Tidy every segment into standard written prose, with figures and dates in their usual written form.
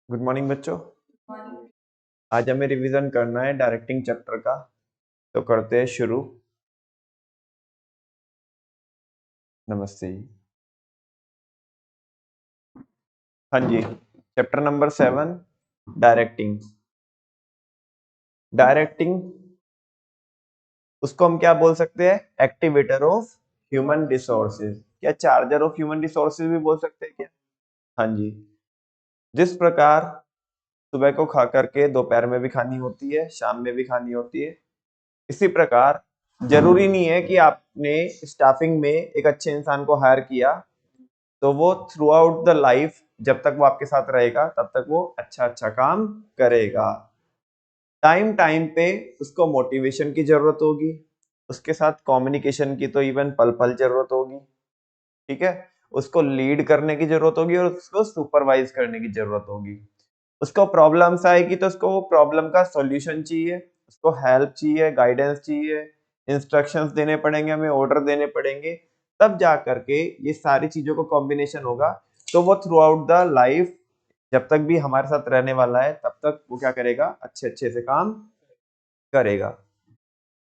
Good morning बच्चों। आज हमें रिवीजन करना है डायरेक्टिंग चैप्टर का, तो करते हैं शुरू। नमस्ते जी। हाँ जी, चैप्टर नंबर 7 डायरेक्टिंग। डायरेक्टिंग उसको हम क्या बोल सकते हैं? Activator of human resources. क्या चार्जर ऑफ ह्यूमन रिसोर्सेज भी बोल सकते हैं क्या? हाँ जी। जिस प्रकार सुबह को खा करके दोपहर में भी खानी होती है, शाम में भी खानी होती है, इसी प्रकार जरूरी नहीं है कि आपने स्टाफिंग में एक अच्छे इंसान को हायर किया तो वो थ्रू आउट द लाइफ, जब तक वो आपके साथ रहेगा तब तक वो अच्छा अच्छा काम करेगा। टाइम टाइम पे उसको मोटिवेशन की जरूरत होगी, उसके साथ कम्युनिकेशन की तो इवन पल पल जरूरत होगी। ठीक है, उसको लीड करने की जरूरत होगी और उसको सुपरवाइज करने की जरूरत होगी। उसको प्रॉब्लम्स आएगी तो उसको वो प्रॉब्लम का सॉल्यूशन चाहिए, उसको हेल्प चाहिए, गाइडेंस चाहिए, इंस्ट्रक्शंस देने पड़ेंगे, हमें ऑर्डर देने पड़ेंगे, तब जा करके ये सारी चीजों को कॉम्बिनेशन होगा। तो वो थ्रू आउट द लाइफ जब तक भी हमारे साथ रहने वाला है तब तक वो क्या करेगा? अच्छे अच्छे से काम करेगा।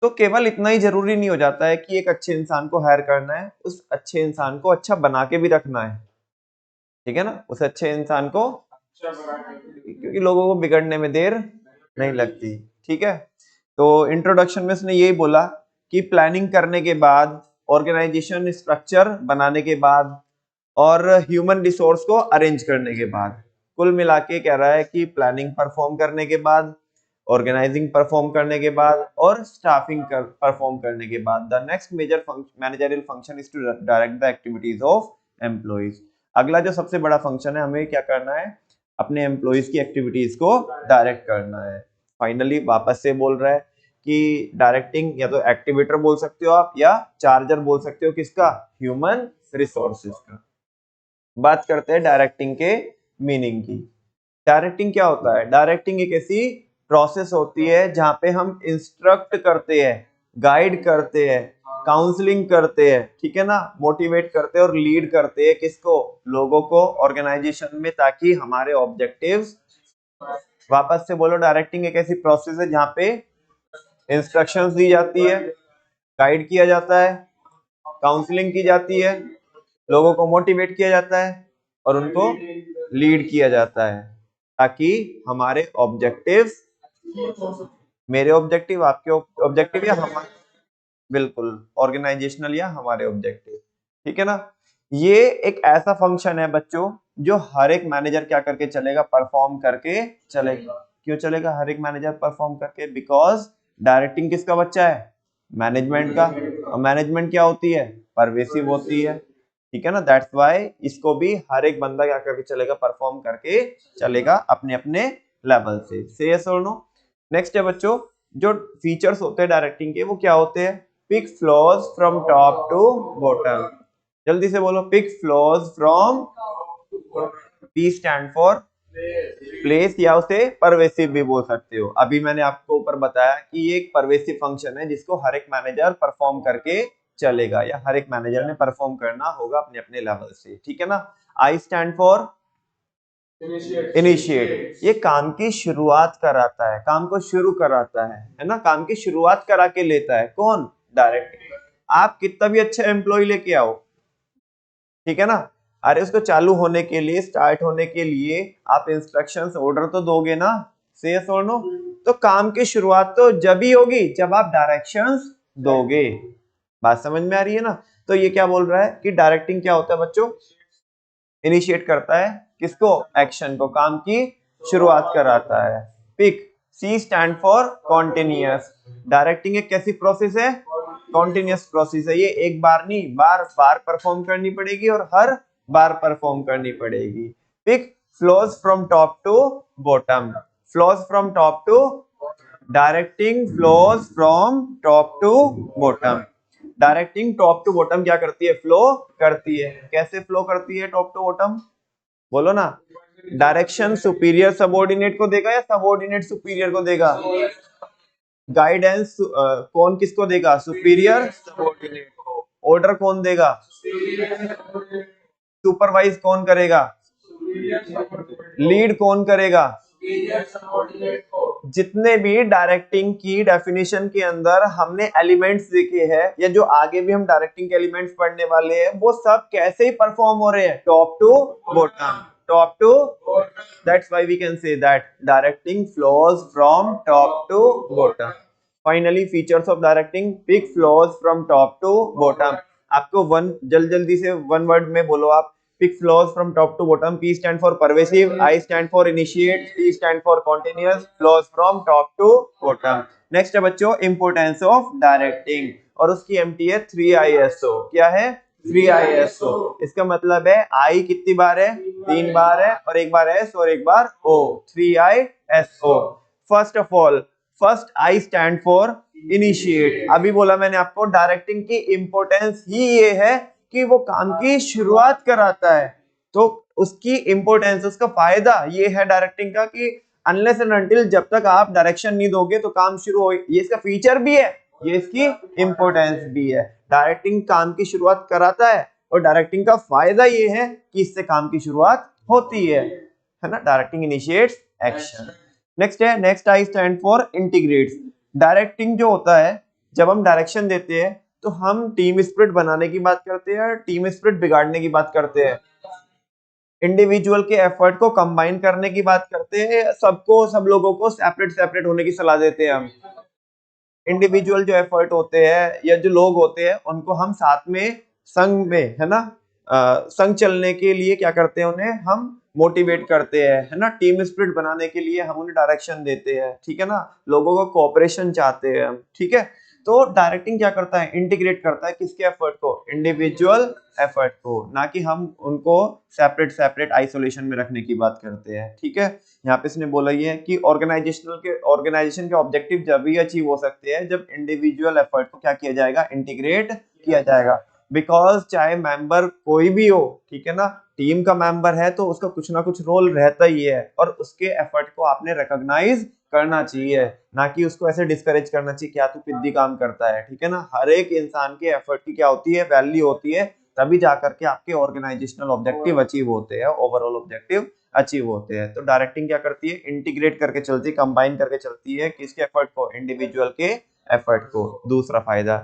तो केवल इतना ही जरूरी नहीं हो जाता है कि एक अच्छे इंसान को हायर करना है, उस अच्छे इंसान को अच्छा बना के भी रखना है। ठीक है ना, उस अच्छे इंसान को, क्योंकि लोगों को बिगड़ने में देर नहीं लगती। ठीक है, तो इंट्रोडक्शन में उसने यही बोला कि प्लानिंग करने के बाद, ऑर्गेनाइजेशन स्ट्रक्चर बनाने के बाद और ह्यूमन रिसोर्स को अरेंज करने के बाद, कुल मिला के कह रहा है कि प्लानिंग परफॉर्म करने के बाद, ऑर्गेनाइजिंग परफॉर्म करने के बाद और स्टाफिंग परफॉर्म करने के बाद the next major managerial function is to direct the activities of employees. अगला जो सबसे बड़ा फंक्शन है, हमें क्या करना है? अपने एम्प्लॉइज की एक्टिविटीज को डायरेक्ट करना है। फाइनली वापस से बोल रहा है कि डायरेक्टिंग या तो एक्टिवेटर बोल सकते हो आप, या चार्जर बोल सकते हो। किसका? ह्यूमन रिसोर्सेज का। बात करते हैं डायरेक्टिंग के मीनिंग की। डायरेक्टिंग क्या होता है? डायरेक्टिंग एक ऐसी प्रोसेस होती है जहां पे हम इंस्ट्रक्ट करते हैं, गाइड करते हैं, काउंसलिंग करते हैं, ठीक है ना, मोटिवेट करते हैं और लीड करते हैं। किसको? लोगों को, ऑर्गेनाइजेशन में, ताकि हमारे ऑब्जेक्टिव्स। वापस से बोलो, डायरेक्टिंग एक ऐसी प्रोसेस है जहां पे इंस्ट्रक्शंस दी जाती है, गाइड किया जाता है, काउंसलिंग की जाती है, लोगों को मोटिवेट किया जाता है और उनको लीड किया जाता है, ताकि हमारे ऑब्जेक्टिव्स, मेरे ऑब्जेक्टिव, आपके ऑब्जेक्टिव या हमारे, बिल्कुल ऑर्गेनाइजेशनल या हमारे ऑब्जेक्टिव। ठीक है ना, ये एक ऐसा फंक्शन है बच्चों जो हर एक मैनेजर क्या करके चलेगा? परफॉर्म करके चलेगा। क्यों चलेगा हर एक मैनेजर परफॉर्म करके? बिकॉज डायरेक्टिंग किसका बच्चा है? मैनेजमेंट का। और मैनेजमेंट क्या होती है? परवेसिव होती है। ठीक है ना, दैट्स व्हाई इसको भी हर एक बंदा क्या करके चलेगा? परफॉर्म करके चलेगा अपने अपने लेवल से यस और नो। नेक्स्ट है बच्चों, जो फीचर्स होते हैं डायरेक्टिंग के, वो क्या होते हैं? Pick flows from top to bottom. जल्दी से बोलो, pick flows from. P stand for place, या उसे परवेसिव भी बोल सकते हो। अभी मैंने आपको ऊपर बताया कि ये एक परवेसिव फंक्शन है जिसको हर एक मैनेजर परफॉर्म करके चलेगा, या हर एक मैनेजर ने परफॉर्म करना होगा अपने अपने लेवल से। ठीक है ना। आई स्टैंड फॉर इनिशिएट, ये काम की शुरुआत कराता है, काम को शुरू कराता है ना, काम की शुरुआत करा के लेता है। कौन? डायरेक्ट। आप कितना भी अच्छा एम्प्लॉय लेके आओ, ठीक है ना, अरे उसको चालू होने के लिए, स्टार्ट होने के लिए आप इंस्ट्रक्शंस, ऑर्डर तो दोगे ना? से यस और नो। तो काम की शुरुआत तो जब ही होगी जब आप डायरेक्शंस दोगे। बात समझ में आ रही है ना? तो ये क्या बोल रहा है कि डायरेक्टिंग क्या होता है बच्चों? इनिशिएट करता है किसको? एक्शन को, काम की शुरुआत कराता है। Pick, C stand for continuous. Directing एक कैसी प्रोसेस है? कॉन्टिन्यूअस प्रोसेस है। ये एक बार नहीं, बार बार परफॉर्म करनी पड़ेगी और हर बार परफॉर्म करनी पड़ेगी। Pick flows from top to bottom. Flows from top to, directing flows from top to bottom. Directing top to bottom क्या करती है? फ्लो करती है। कैसे फ्लो करती है टॉप टू बॉटम? बोलो ना। डायरेक्शन सुपीरियर सबऑर्डिनेट को देगा या सबऑर्डिनेट सुपीरियर को देगा? गाइडेंस कौन किसको देगा? सुपीरियर सबऑर्डिनेट को। ऑर्डर कौन देगा? सुपरवाइज कौन करेगा? लीड कौन करेगा? जितने भी डायरेक्टिंग की डेफिनेशन के अंदर हमने एलिमेंट्स देखे हैं या जो आगे भी हम डायरेक्टिंग के एलिमेंट्स पढ़ने वाले हैं, वो सब कैसे ही परफॉर्म हो रहे हैं? Top to bottom, top to, that's why we can say that directing flows from top to bottom. Finally, features of directing: pick flows from top to bottom. आपको जल्दी से वन वर्ड में बोलो आप। pick flows from top to bottom. P stand for pervasive, I stand for initiate, T stand for continuous. Flows from top to bottom. Next है बच्चों importance of directing, और उसकी MT है 3ISO। क्या है? 3ISO। इसका मतलब है I कितनी बार है? 3 बार है, और एक बार S और एक बार O। 3ISO। First of all, first I stand for initiate. अभी बोला मैंने आपको डायरेक्टिंग की इंपॉर्टेंस ही ये है कि वो काम की शुरुआत कराता है। तो उसकी इंपॉर्टेंस, उसका फायदा ये है डायरेक्टिंग का कि अनलेस एंड अनटिल जब तक आप डायरेक्शन नहीं दोगे तो काम शुरू हो, ये इसका फीचर भी है, ये इसकी इंपॉर्टेंस भी है। डायरेक्टिंग काम की शुरुआत कराता है, और डायरेक्टिंग का फायदा ये है कि इससे काम की शुरुआत होती है ना। Directing initiates action. नेक्स्ट है, next I stand for integrates. Directing जो होता है, जब हम डायरेक्शन देते हैं तो हम टीम स्पिरिट बनाने की बात करते हैं, टीम स्पिरिट बिगाड़ने की बात करते हैं, इंडिविजुअल के एफर्ट को कंबाइन करने की बात करते हैं, सब लोगों को सेपरेट होने की सलाह देते हैं हम। इंडिविजुअल जो एफर्ट होते हैं या जो लोग होते हैं उनको हम साथ में संग में, है ना, संग चलने के लिए क्या करते हैं, उन्हें हम मोटिवेट करते हैं, है ना। टीम स्पिरिट बनाने के लिए हम उन्हें डायरेक्शन देते हैं, ठीक है ना। लोगों को कोऑपरेशन चाहते हैं हम, ठीक है। तो डायरेक्टिंग क्या करता है? इंटीग्रेट करता है किसके एफर्ट को? इंडिविजुअल एफर्ट को, ना कि हम उनको सेपरेट आइसोलेशन में रखने की बात करते हैं, ठीक है। यहाँ पे इसने बोला ये है कि ऑर्गेनाइजेशन के ऑब्जेक्टिव जब भी अचीव हो सकते हैं जब इंडिविजुअल एफर्ट को क्या किया जाएगा? इंटीग्रेट किया जाएगा। बिकॉज चाहे मेंबर कोई भी हो, ठीक है ना, टीम का मेंबर है तो उसका कुछ ना कुछ रोल रहता ही है, और उसके एफर्ट को आपने रिकॉग्नाइज करना चाहिए, ना कि उसको ऐसे डिस्करेज करना चाहिए क्या तू पिद्दी काम करता है, ठीक है ना। हर एक इंसान के एफर्ट की क्या होती है? वैल्यू होती है, तभी जाकर के आपके ऑर्गेनाइजेशनल ऑब्जेक्टिव अचीव होते हैं, ओवरऑल ऑब्जेक्टिव अचीव होते हैं। तो डायरेक्टिंग क्या करती है? इंटीग्रेट करके चलती है, कंबाइन करके चलती है किसके एफर्ट को? इंडिविजुअल के एफर्ट को। दूसरा फायदा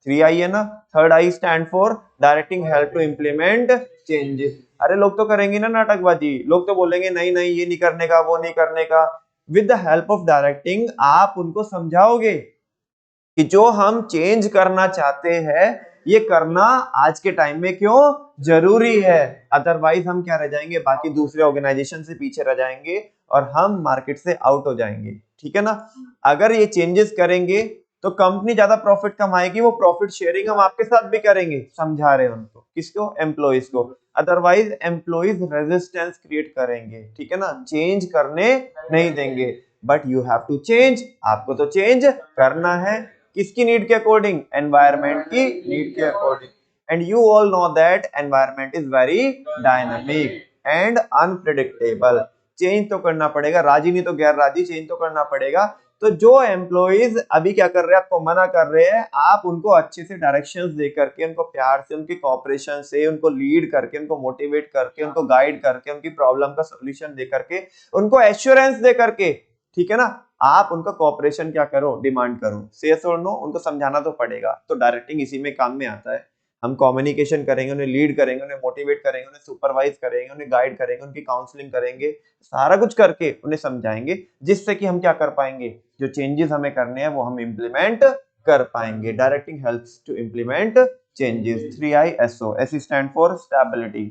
3I है ना। Third I stand for directing help to implement changes. अरे लोग तो करेंगे ना नाटकबाजी, लोग तो बोलेंगे नहीं नहीं ये नहीं करने का, वो नहीं करने का। With the help of directing आप उनको समझाओगे कि जो हम चेंज करना चाहते हैं ये करना आज के टाइम में क्यों जरूरी है। अदरवाइज हम क्या रह जाएंगे? बाकी दूसरे ऑर्गेनाइजेशन से पीछे रह जाएंगे और हम मार्केट से आउट हो जाएंगे, ठीक है ना। अगर ये चेंजेस करेंगे तो कंपनी ज्यादा प्रॉफिट कमाएगी, वो प्रॉफिट शेयरिंग हम आपके साथ भी करेंगे, समझा रहे हैं उनको, किसको? एम्प्लॉइज को। अदरवाइज एम्प्लॉइज रेजिस्टेंस क्रिएट करेंगे, ठीक है ना, चेंज करने नहीं देंगे। But you have to change, आपको तो चेंज करना है, किसकी नीड के अकॉर्डिंग? एनवायरनमेंट की नीड के according. And you all know that environment is very dynamic and unpredictable. Change तो करना पड़ेगा, राजी नहीं तो गैर राजी, चेंज तो करना पड़ेगा। तो जो एम्प्लॉइज अभी क्या कर रहे हैं? आपको मना कर रहे हैं, आप उनको अच्छे से डायरेक्शंस दे करके, उनको प्यार से, उनकी कोऑपरेशन से, उनको लीड करके, उनको मोटिवेट करके, उनको गाइड करके, उनकी प्रॉब्लम का सोल्यूशन दे करके, उनको एश्योरेंस दे करके, ठीक है ना, आप उनका कोऑपरेशन क्या करो? डिमांड करो। से यस और नो, उनको समझाना तो पड़ेगा। तो डायरेक्टिंग इसी में काम में आता है। हम कम्युनिकेशन करेंगे, उन्हें लीड करेंगे, उन्हें मोटिवेट करेंगे, उन्हें सुपरवाइज करेंगे, उन्हें गाइड करेंगे, उनकी काउंसलिंग करेंगे, सारा कुछ करके उन्हें समझाएंगे, जिससे कि हम क्या कर पाएंगे? जो चेंजेस हमें करने हैं वो हम इंप्लीमेंट कर पाएंगे। Directing helps to implement changes. 3ISO। S stand for stability.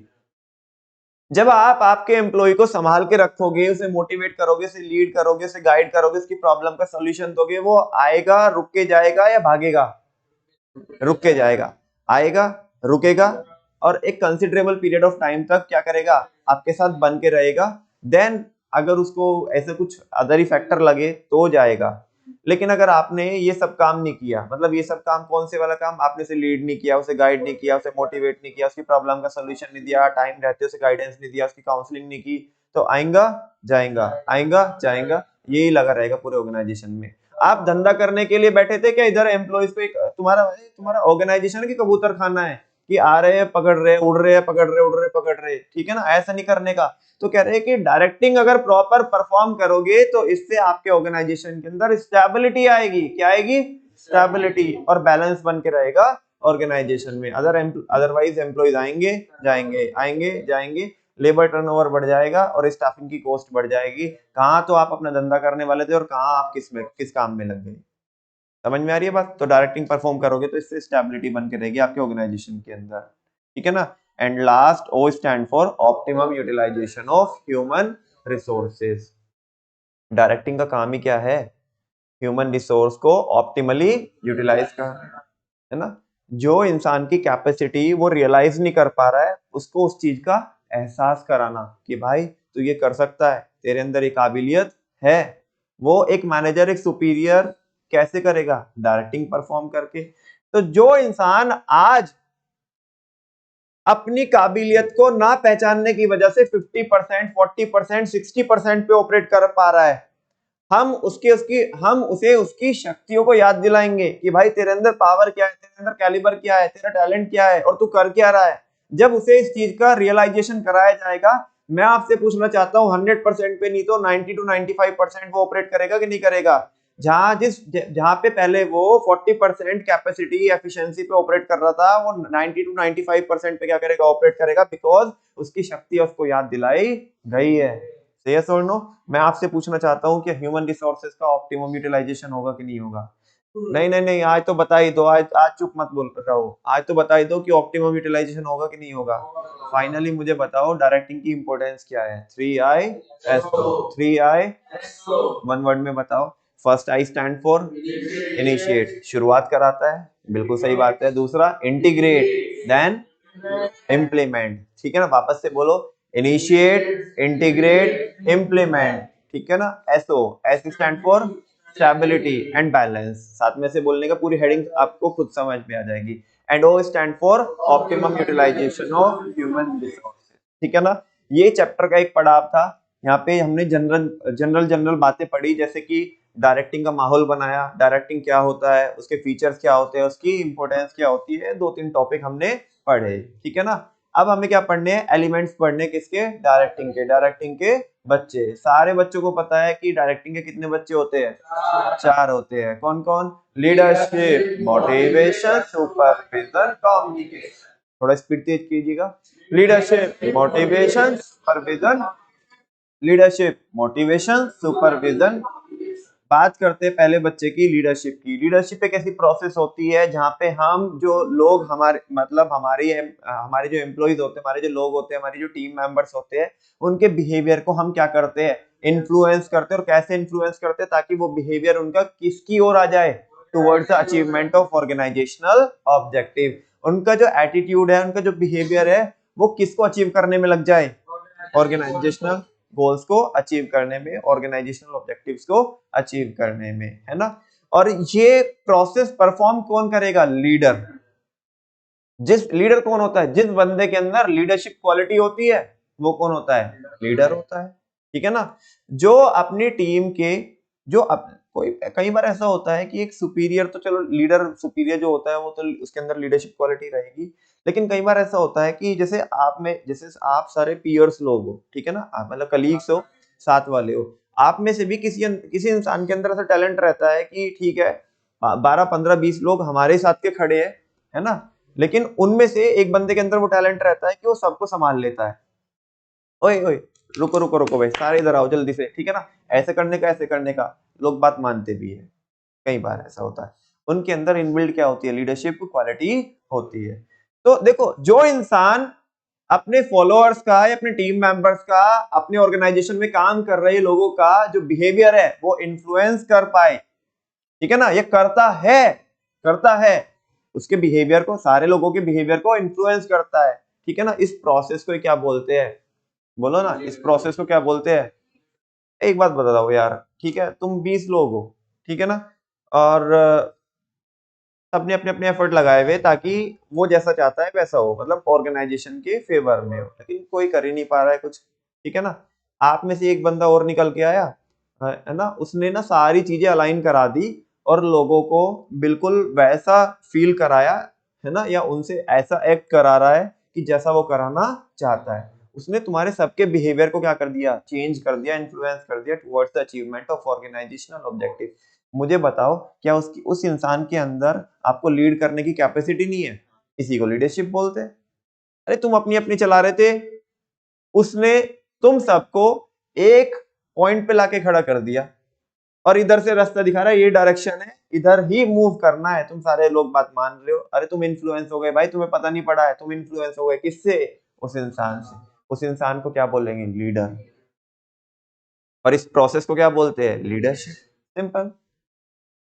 जब आप आपके एम्प्लॉय को संभाल के रखोगे, उसे मोटिवेट करोगे, उसे लीड करोगे, उसे गाइड करोगे, उसकी प्रॉब्लम का सॉल्यूशन दोगे, वो आएगा, रुक के जाएगा या भागेगा? रुक के जाएगा। आएगा, रुकेगा, और एक कंसिडरेबल पीरियड ऑफ टाइम तक क्या करेगा? आपके साथ बन के रहेगा। देन अगर उसको ऐसे कुछ अदर ही फैक्टर लगे तो जाएगा। लेकिन अगर आपने ये सब काम नहीं किया, मतलब ये सब काम कौन से वाला काम? आपने उसे लीड नहीं किया, उसे गाइड नहीं किया, उसे मोटिवेट नहीं किया, उसकी प्रॉब्लम का सोल्यूशन नहीं दिया, टाइम रहते उसे गाइडेंस नहीं दिया, उसकी काउंसलिंग नहीं की, तो आएगा जाएगा, आएगा जाएगा, यही लगा रहेगा पूरे ऑर्गेनाइजेशन में। आप धंधा करने के लिए बैठे थे क्या? इधर एम्प्लॉइज को एक तुम्हारा ऑर्गेनाइजेशन की कबूतर खाना है, कि आ रहे हैं पकड़ रहे, उड़ रहे हैं पकड़ रहे, उड़ रहे पकड़ रहे, ठीक है ना, ऐसा नहीं करने का। तो कह रहे हैं कि डायरेक्टिंग अगर प्रॉपर परफॉर्म करोगे तो इससे आपके ऑर्गेनाइजेशन के अंदर स्टेबिलिटी आएगी। क्या आएगी? स्टेबिलिटी, और बैलेंस बन के रहेगा ऑर्गेनाइजेशन में। अदरवाइज एम्प्लॉइज आएंगे जाएंगे, आएंगे जाएंगे, लेबर टर्नओवर बढ़ जाएगा और स्टाफिंग की कॉस्ट बढ़ जाएगी। कहाँ तो आप अपना धंधा करने वाले थे और कहाँ आप किस काम में लग गए। समझ में आ रही है बात? तो डायरेक्टिंग परफॉर्म करोगे तो इससे स्टेबिलिटी बन के रहेगी आपके ऑर्गेनाइजेशन के अंदर, ठीक है ना। And last, O stand for optimum utilisation of human resources. Directing का काम ही क्या है? ह्यूमन रिसोर्स को ऑप्टिमली यूटिलाइज करना, है ना। जो इंसान की कैपेसिटी वो रियलाइज नहीं कर पा रहा है, उसको उस चीज का एहसास कराना कि भाई तू ये कर सकता है, तेरे अंदर एक काबिलियत है। वो एक मैनेजर, एक सुपीरियर कैसे करेगा? डायरेक्टिंग परफॉर्म करके। तो जो इंसान आज अपनी काबिलियत को ना पहचानने की वजह से 50%, 40%, 60% पे ऑपरेट कर पा रहा है, हम उसे उसकी शक्तियों को याद दिलाएंगे कि भाई तेरे अंदर पावर क्या है, तेरे अंदर कैलिबर क्या है, तेरा टैलेंट क्या है और तू कर क्या रहा है। जब उसे इस चीज का रियलाइजेशन कराया जाएगा, मैं आपसे पूछना चाहता हूं 100% पे नहीं तो 90 to 95% वो ऑपरेट करेगा कि नहीं करेगा? जहां पे पहले वो 40% कैपेसिटी एफिशिएंसी पे ऑपरेट कर रहा था, वो 90 to 95% पे क्या करेगा? ऑपरेट करेगा, बिकॉज उसकी शक्ति उसको याद दिलाई गई है। यस और नो? मैं आपसे पूछना चाहता हूं कि ह्यूमन रिसोर्सेज का ऑप्टिमम यूटिलाइजेशन होगा कि नहीं होगा? नहीं नहीं नहीं, आज तो बता ही दो, आज चुप मत बोल रहो, आज तो बता ही दो कि ऑप्टिमम यूटिलाइजेशन होगा कि नहीं होगा। फाइनली मुझे बताओ डायरेक्टिंग की इंपॉर्टेंस क्या है? 3ISO, 3I, वन वर्ड में बताओ। First I stand for initiate, शुरुआत कराता है, बिल्कुल सही बात है। दूसरा इंटीग्रेट, देन इम्प्लीमेंट, ठीक है ना। वापस से बोलो, इनिशिएट, इंटीग्रेट, इम्प्लीमेंट, ठीक है ना। S stand for stability and balance, साथ में से बोलने का पूरी हेडिंग आपको खुद समझ में आ जाएगी। And O stand for optimum utilisation of human resources, ठीक है ना। ये चैप्टर का एक पड़ाव था। यहाँ पे हमने जनरल बातें पढ़ी, जैसे कि डायरेक्टिंग का माहौल बनाया, डायरेक्टिंग क्या होता है, उसके फीचर्स क्या होते हैं, उसकी इंपॉर्टेंस क्या होती है, 2-3 टॉपिक हमने पढ़े, ठीक है ना। अब हमें क्या पढ़ने हैं? एलिमेंट्स पढ़ने, किसके? डायरेक्टिंग के बच्चे। सारे बच्चों को पता है कि डायरेक्टिंग के कितने बच्चे होते हैं? 4 होते हैं। कौन कौन? Leadership, motivation, supervision, communication. थोड़ा स्पीड तेज कीजिएगा। Leadership, motivation, supervision, leadership, motivation, supervision. बात करते हैं पहले बच्चे की, लीडरशिप की। लीडरशिप एक ऐसी प्रोसेस होती है जहां पे हम जो लोग हमारे मतलब हमारे जो एम्प्लॉइज होते हैं, हमारे जो लोग होते हैं, हमारी जो टीम मेंबर्स होते हैं, उनके बिहेवियर को हम क्या करते हैं? इन्फ्लुएंस करते हैं। और कैसे इन्फ्लुएंस करते हैं? ताकि वो बिहेवियर उनका किसकी ओर आ जाए? Towards the achievement of organisational objective. उनका जो एटीट्यूड है, उनका जो बिहेवियर है, वो किसको अचीव करने में लग जाए? ऑर्गेनाइजेशनल गोल्स को अचीव करने में, ऑर्गेनाइजेशनल ऑब्जेक्टिव्स को अचीव करने में, है ना। और ये प्रोसेस परफॉर्म कौन करेगा? लीडर। लीडर कौन होता है? जिस बंदे के अंदर लीडरशिप क्वालिटी होती है, वो कौन होता है? लीडर होता है, ठीक है ना। जो अपनी टीम के कोई कई बार ऐसा होता है कि एक सुपीरियर, तो चलो लीडर सुपीरियर जो होता है वो तो उसके अंदर लीडरशिप क्वालिटी रहेगी। लेकिन कई बार ऐसा होता है कि जैसे आप सारे पीयर्स लोग हो, ठीक है ना, आप मतलब कलीग्स हो, साथ वाले हो, आप में से भी किसी इंसान के अंदर ऐसा टैलेंट रहता है कि ठीक है 12, 15, 20 लोग हमारे साथ के खड़े हैं, है ना, लेकिन उनमें से एक बंदे के अंदर वो टैलेंट रहता है कि वो सबको संभाल लेता है। ओए ओए, रुको रुको रुको भाई, सारे इधर आओ जल्दी से, ठीक है ना। ऐसे करने का लोग बात मानते भी है, कई बार ऐसा होता है। उनके अंदर इनबिल्ट क्या होती है? लीडरशिप क्वालिटी होती है। तो देखो, जो इंसान अपने फॉलोअर्स का या अपने टीम मेंबर्स का, अपने ऑर्गेनाइजेशन में काम कर रहे लोगों का जो बिहेवियर है वो इन्फ्लुएंस कर पाए, ठीक है ना, ये करता है उसके बिहेवियर को, सारे लोगों के बिहेवियर को इन्फ्लुएंस करता है, ठीक है ना। इस प्रोसेस को क्या बोलते हैं? बोलो ना, इस प्रोसेस को क्या बोलते हैं? एक बात बताओ यार, ठीक है, तुम 20 लोग हो, ठीक है ना, और सबने अपने अपने एफर्ट लगाए हुए ताकि वो जैसा चाहता है वैसा हो, मतलब ऑर्गेनाइजेशन के फेवर में हो, लेकिन कोई कर ही नहीं पा रहा है कुछ, ठीक है ना। आप में से एक बंदा और निकल के आया, है ना, उसने ना सारी चीजें अलाइन करा दी और लोगों को बिल्कुल वैसा फील कराया है ना, या उनसे ऐसा एक्ट करा रहा है कि जैसा वो कराना चाहता है। उसने तुम्हारे सबके बिहेवियर को क्या कर दिया, चेंज कर दिया, इन्फ्लुएंस कर दिया towards the achievement of organisational objective. मुझे बताओ, क्या उस इंसान के अंदर आपको लीड करने की कैपेसिटी नहीं है? इसी को लीडरशिप बोलते हैं। अरे तुम अपनी अपनी चला रहे थे, उसने तुम सबको एक पॉइंट पे लाके खड़ा कर दिया और इधर से रास्ता दिखा रहा है, ये डायरेक्शन है, इधर ही मूव करना है। तुम सारे लोग बात मान रहे हो, अरे तुम इन्फ्लुएंस हो गए भाई, तुम्हें पता नहीं पड़ा है, तुम इन्फ्लुएंस हो गए। किससे? उस इंसान से। उस इंसान को क्या बोलेंगे? लीडर। और इस प्रोसेस को क्या बोलते हैं? लीडरशिप। सिंपल।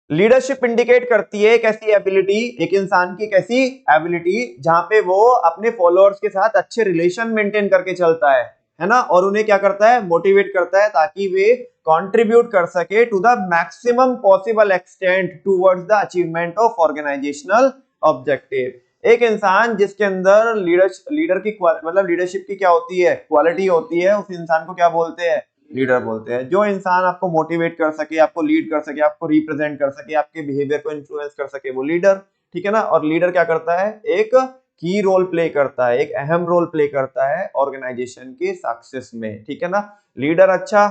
लीडरशिप इंडिकेट करती है एक ऐसी एबिलिटी, एक इंसान की एक ऐसी एबिलिटी जहां पे वो अपने फॉलोअर्स के साथ अच्छे रिलेशन मेंटेन करके चलता है ना, और उन्हें क्या करता है? मोटिवेट करता है ताकि वे कंट्रीब्यूट कर सके to the maximum possible extent towards the achievement of organisational objective. एक इंसान जिसके अंदर लीडर की मतलब लीडरशिप की क्या होती है? क्वालिटी होती है, उस इंसान को क्या बोलते हैं? लीडर बोलते हैं। जो इंसान आपको मोटिवेट कर सके, आपको लीड कर सके, आपको रिप्रेजेंट कर सके, आपके बिहेवियर को इन्फ्लुएंस कर सके, वो लीडर। ठीक है ना। और लीडर क्या करता है? एक की रोल प्ले करता है, एक अहम रोल प्ले करता है ऑर्गेनाइजेशन के सक्सेस में। ठीक है ना। लीडर अच्छा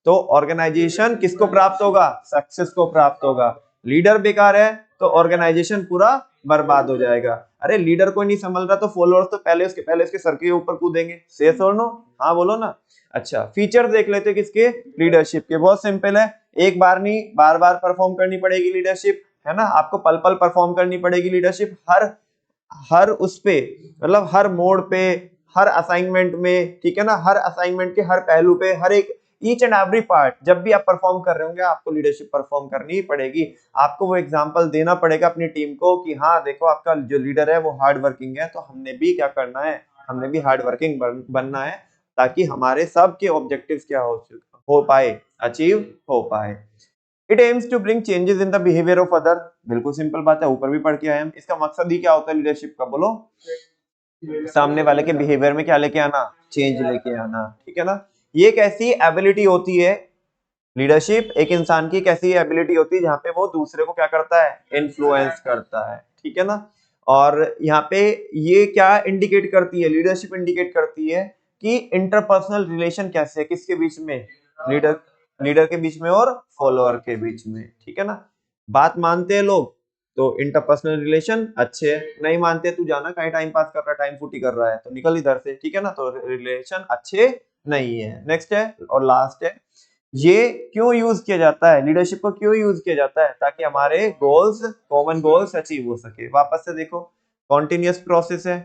तो ऑर्गेनाइजेशन किसको प्राप्त होगा? सक्सेस को प्राप्त होगा। लीडर बेकार है तो ऑर्गेनाइजेशन पूरा बर्बाद हो जाएगा। अरे लीडर को नहीं संभल रहा तो फॉलोअर्स तो पहले उसके सर के ऊपर कूदेंगे। से और नो? हाँ बोलो ना। अच्छा, फीचर देख लेते किसके? लीडरशिप के। बहुत सिंपल है, एक बार नहीं बार बार परफॉर्म करनी पड़ेगी लीडरशिप, है ना। आपको पल पल परफॉर्म करनी पड़ेगी लीडरशिप, हर हर उस पे, मतलब हर मोड पे, हर असाइनमेंट में। ठीक है ना। हर असाइनमेंट के हर पहलू पे, हर एक ईच एंड एवरी पार्ट, जब भी आप परफॉर्म कर रहे होंगे आपको लीडरशिप परफॉर्म करनी ही पड़ेगी। आपको वो एग्जांपल देना पड़ेगा अपनी टीम को कि हाँ देखो आपका जो लीडर है वो हार्ड वर्किंग है, तो हमने भी क्या करना है? हमने भी हार्ड वर्किंग बनना है ताकि हमारे सबके ऑब्जेक्टिव्स क्या हो पाए, अचीव हो पाए। It aims to bring changes in the behaviour of other. बिल्कुल सिंपल बात है, ऊपर भी पढ़ के आए हम। इसका मकसद ही क्या होता है लीडरशिप का? बोलो। सामने वाले के बिहेवियर में क्या लेके आना? चेंज लेके आना। ठीक है ना। ये एक ऐसी एबिलिटी होती है, लीडरशिप एक इंसान की एक ऐसी एबिलिटी होती है जहां पे वो दूसरे को क्या करता है? इन्फ्लुएंस करता है। ठीक है ना। और यहाँ पे ये क्या इंडिकेट करती है? लीडरशिप इंडिकेट करती है कि इंटरपर्सनल रिलेशन कैसे है, किसके बीच में? लीडर लीडर के बीच में और फॉलोअर के बीच में। ठीक है ना। बात मानते हैं लोग तो इंटरपर्सनल रिलेशन अच्छे है, नहीं मानते तू जाना कहीं टाइम पास कर रहा है, टाइम फूटी कर रहा है तो निकल इधर से। ठीक है ना। तो रिलेशन अच्छे नहीं है। नेक्स्ट है और लास्ट है, ये क्यों यूज किया जाता है? लीडरशिप को क्यों यूज किया जाता है? ताकि हमारे गोल्स, कॉमन गोल्स अचीव हो सके। वापस से देखो, कॉन्टिन्यूअस प्रोसेस है,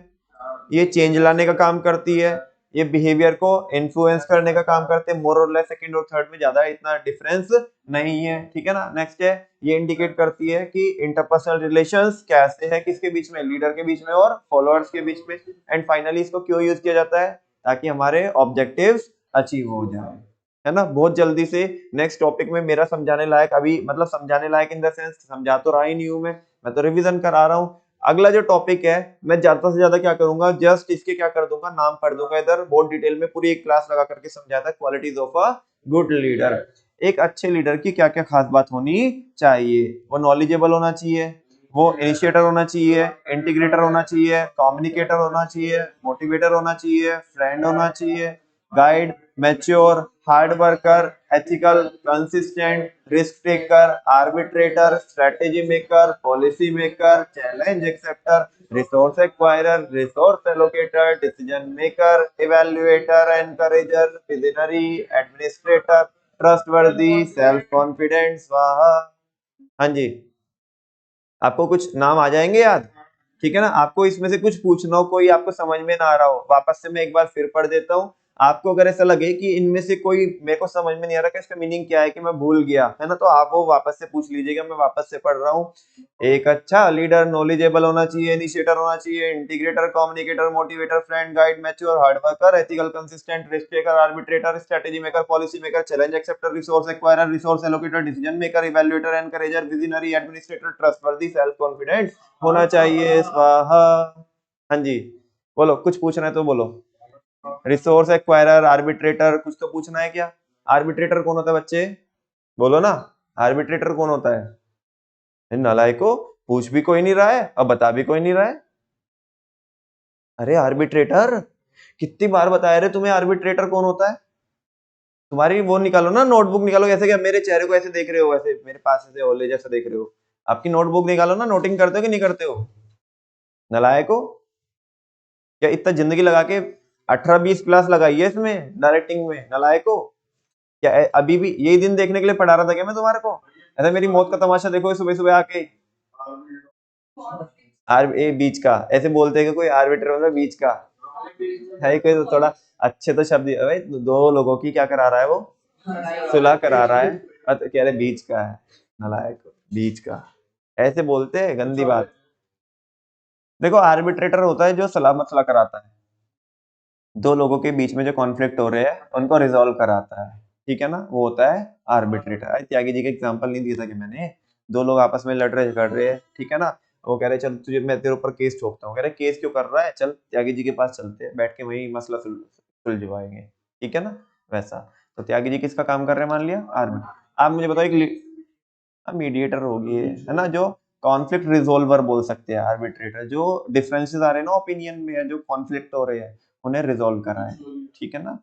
ये चेंज लाने का काम करती है, ये बिहेवियर को इन्फ्लुएंस करने का काम करते हैं। मोर और लेस सेकंड और थर्ड में ज्यादा इतना डिफरेंस नहीं है। ठीक है ना। नेक्स्ट है, ये इंडिकेट करती है कि इंटरपर्सनल रिलेशंस कैसे है, किसके बीच में? लीडर के बीच में और फॉलोअर्स के बीच में। एंड फाइनली इसको क्यों यूज किया जाता है? ताकि हमारे ऑब्जेक्टिव्स अचीव हो जाए, है ना। बहुत जल्दी से नेक्स्ट टॉपिक में मेरा समझाने लायक, अभी मतलब समझाने लायक इन द सेंस समझा तो रहा ही नहीं हूं मैं तो रिवीजन करा रहा हूं। अगला जो टॉपिक है मैं ज्यादा से ज्यादा क्या करूंगा, जस्ट इसके क्या कर दूंगा, नाम पढ़ दूंगा इधर बहुत डिटेल में, पूरी एक क्लास लगा करके समझाता है qualities of a good leader. एक अच्छे लीडर की क्या क्या खास बात होनी चाहिए? वो नॉलेजेबल होना चाहिए, वो इनिशिएटर होना चाहिए, इंटीग्रेटर होना चाहिए, कम्युनिकेटर होना चाहिए, मोटिवेटर होना चाहिए, फ्रेंड होना चाहिए, guide, mature, hard worker, ethical, consistent, risk taker, arbitrator, strategy maker, policy maker, challenge acceptor, resource acquirer, resource allocator, decision maker, evaluator, encourager, visionary, administrator, trustworthy, self confident. स्वाहा। हाँ जी, आपको कुछ नाम आ जाएंगे याद? ठीक है ना। आपको इसमें से कुछ पूछना हो, कोई आपको समझ में ना आ रहा हो, वापस से मैं एक बार फिर पढ़ देता हूँ। आपको अगर ऐसा लगे कि इनमें से कोई मेरे को समझ में नहीं आ रहा कि इसका मीनिंग क्या है, कि मैं भूल गया, है ना, तो आप वो वापस से पूछ लीजिएगा। मैं वापस से पढ़ रहा हूँ। एक अच्छा लीडर नॉलेजेबल होना चाहिए, इनिशिएटर होना चाहिए, integrator, communicator, motivator, friend, guide, mature, hard worker, ethical, consistent, risk taker, arbitrator, strategy maker, policy maker, challenge acceptor, resource acquirer, resource allocator, decision maker, evaluator, encourager, visionary, administrator, trustworthy, self confident होना चाहिए। स्वाहा। हाँ जी, बोलो, कुछ पूछना है तो बोलो। रिसोर्स एक्वायरर, आर्बिट्रेटर, कुछ तो पूछना है क्या? आर्बिट्रेटर कौन होता है बच्चे? बोलो ना। आर्बिट्रेटर कौन होता है? नालायको, पूछ भी कोई नहीं रहा है और बता भी कोई नहीं रहा है। अरे आर्बिट्रेटर, कितनी बार बताया रे तुम्हें आर्बिट्रेटर कौन होता है? तुम्हारी वो निकालो ना, नोटबुक निकालो। ऐसे क्या मेरे चेहरे को ऐसे देख रहे हो, ऐसे मेरे पास ऐसे ओले जैसा देख रहे हो? आपकी नोटबुक निकालो ना, नोटिंग करते हो कि नहीं करते हो? नलायको, क्या इतना जिंदगी लगा के 18-20 क्लास लगाई है इसमें डायरेक्टिंग में? नलायको, क्या अभी भी यही दिन देखने के लिए पढ़ा रहा था क्या मैं तुम्हारे को? ऐसा मेरी मौत का तमाशा देखो सुबह सुबह आके। आर ए बीच का ऐसे बोलते हैं कि कोई आर्बिटर मतलब बीच का है कोई, तो थोड़ा अच्छे तो शब्द भाई। दो लोगों की क्या करा रहा है वो? सुलह करा रहा है। कह रहे बीच का है। नलायक, बीच का ऐसे बोलते हैं, गंदी बात। देखो आर्बिट्रेटर होता है जो सलाह मसला कराता है, दो लोगों के बीच में जो कॉन्फ्लिक्ट हो रहे हैं उनको रिजॉल्व कराता है, ठीक है ना, वो होता है आर्बिट्रेटर। त्यागी जी का एग्जांपल नहीं दिया था कि मैंने? दो लोग आपस में लड़ रहे झगड़ रहे हैं, ठीक है ना, वो कह रहे चल तुझे मैं तेरे ऊपर केस ठोकता हूँ। कह रहे केस क्यों कर रहा है, चल त्यागी जी के पास चलते हैं, बैठ के वही मसला सुलझवाएंगे, ठीक है ना, वैसा। तो त्यागी जी किसका काम कर रहे हैं मान लिया? आर्मी। आप मुझे बताओ, एक मीडिएटर होगी है ना, जो कॉन्फ्लिक्ट रिजोल्वर बोल सकते हैं आर्बिट्रेटर, जो डिफरेंसेस आ रहे हैं ना ओपिनियन में, जो कॉन्फ्लिक्ट हो रहे हैं उन्हें रिजोल्व कराए, ठीक है ना।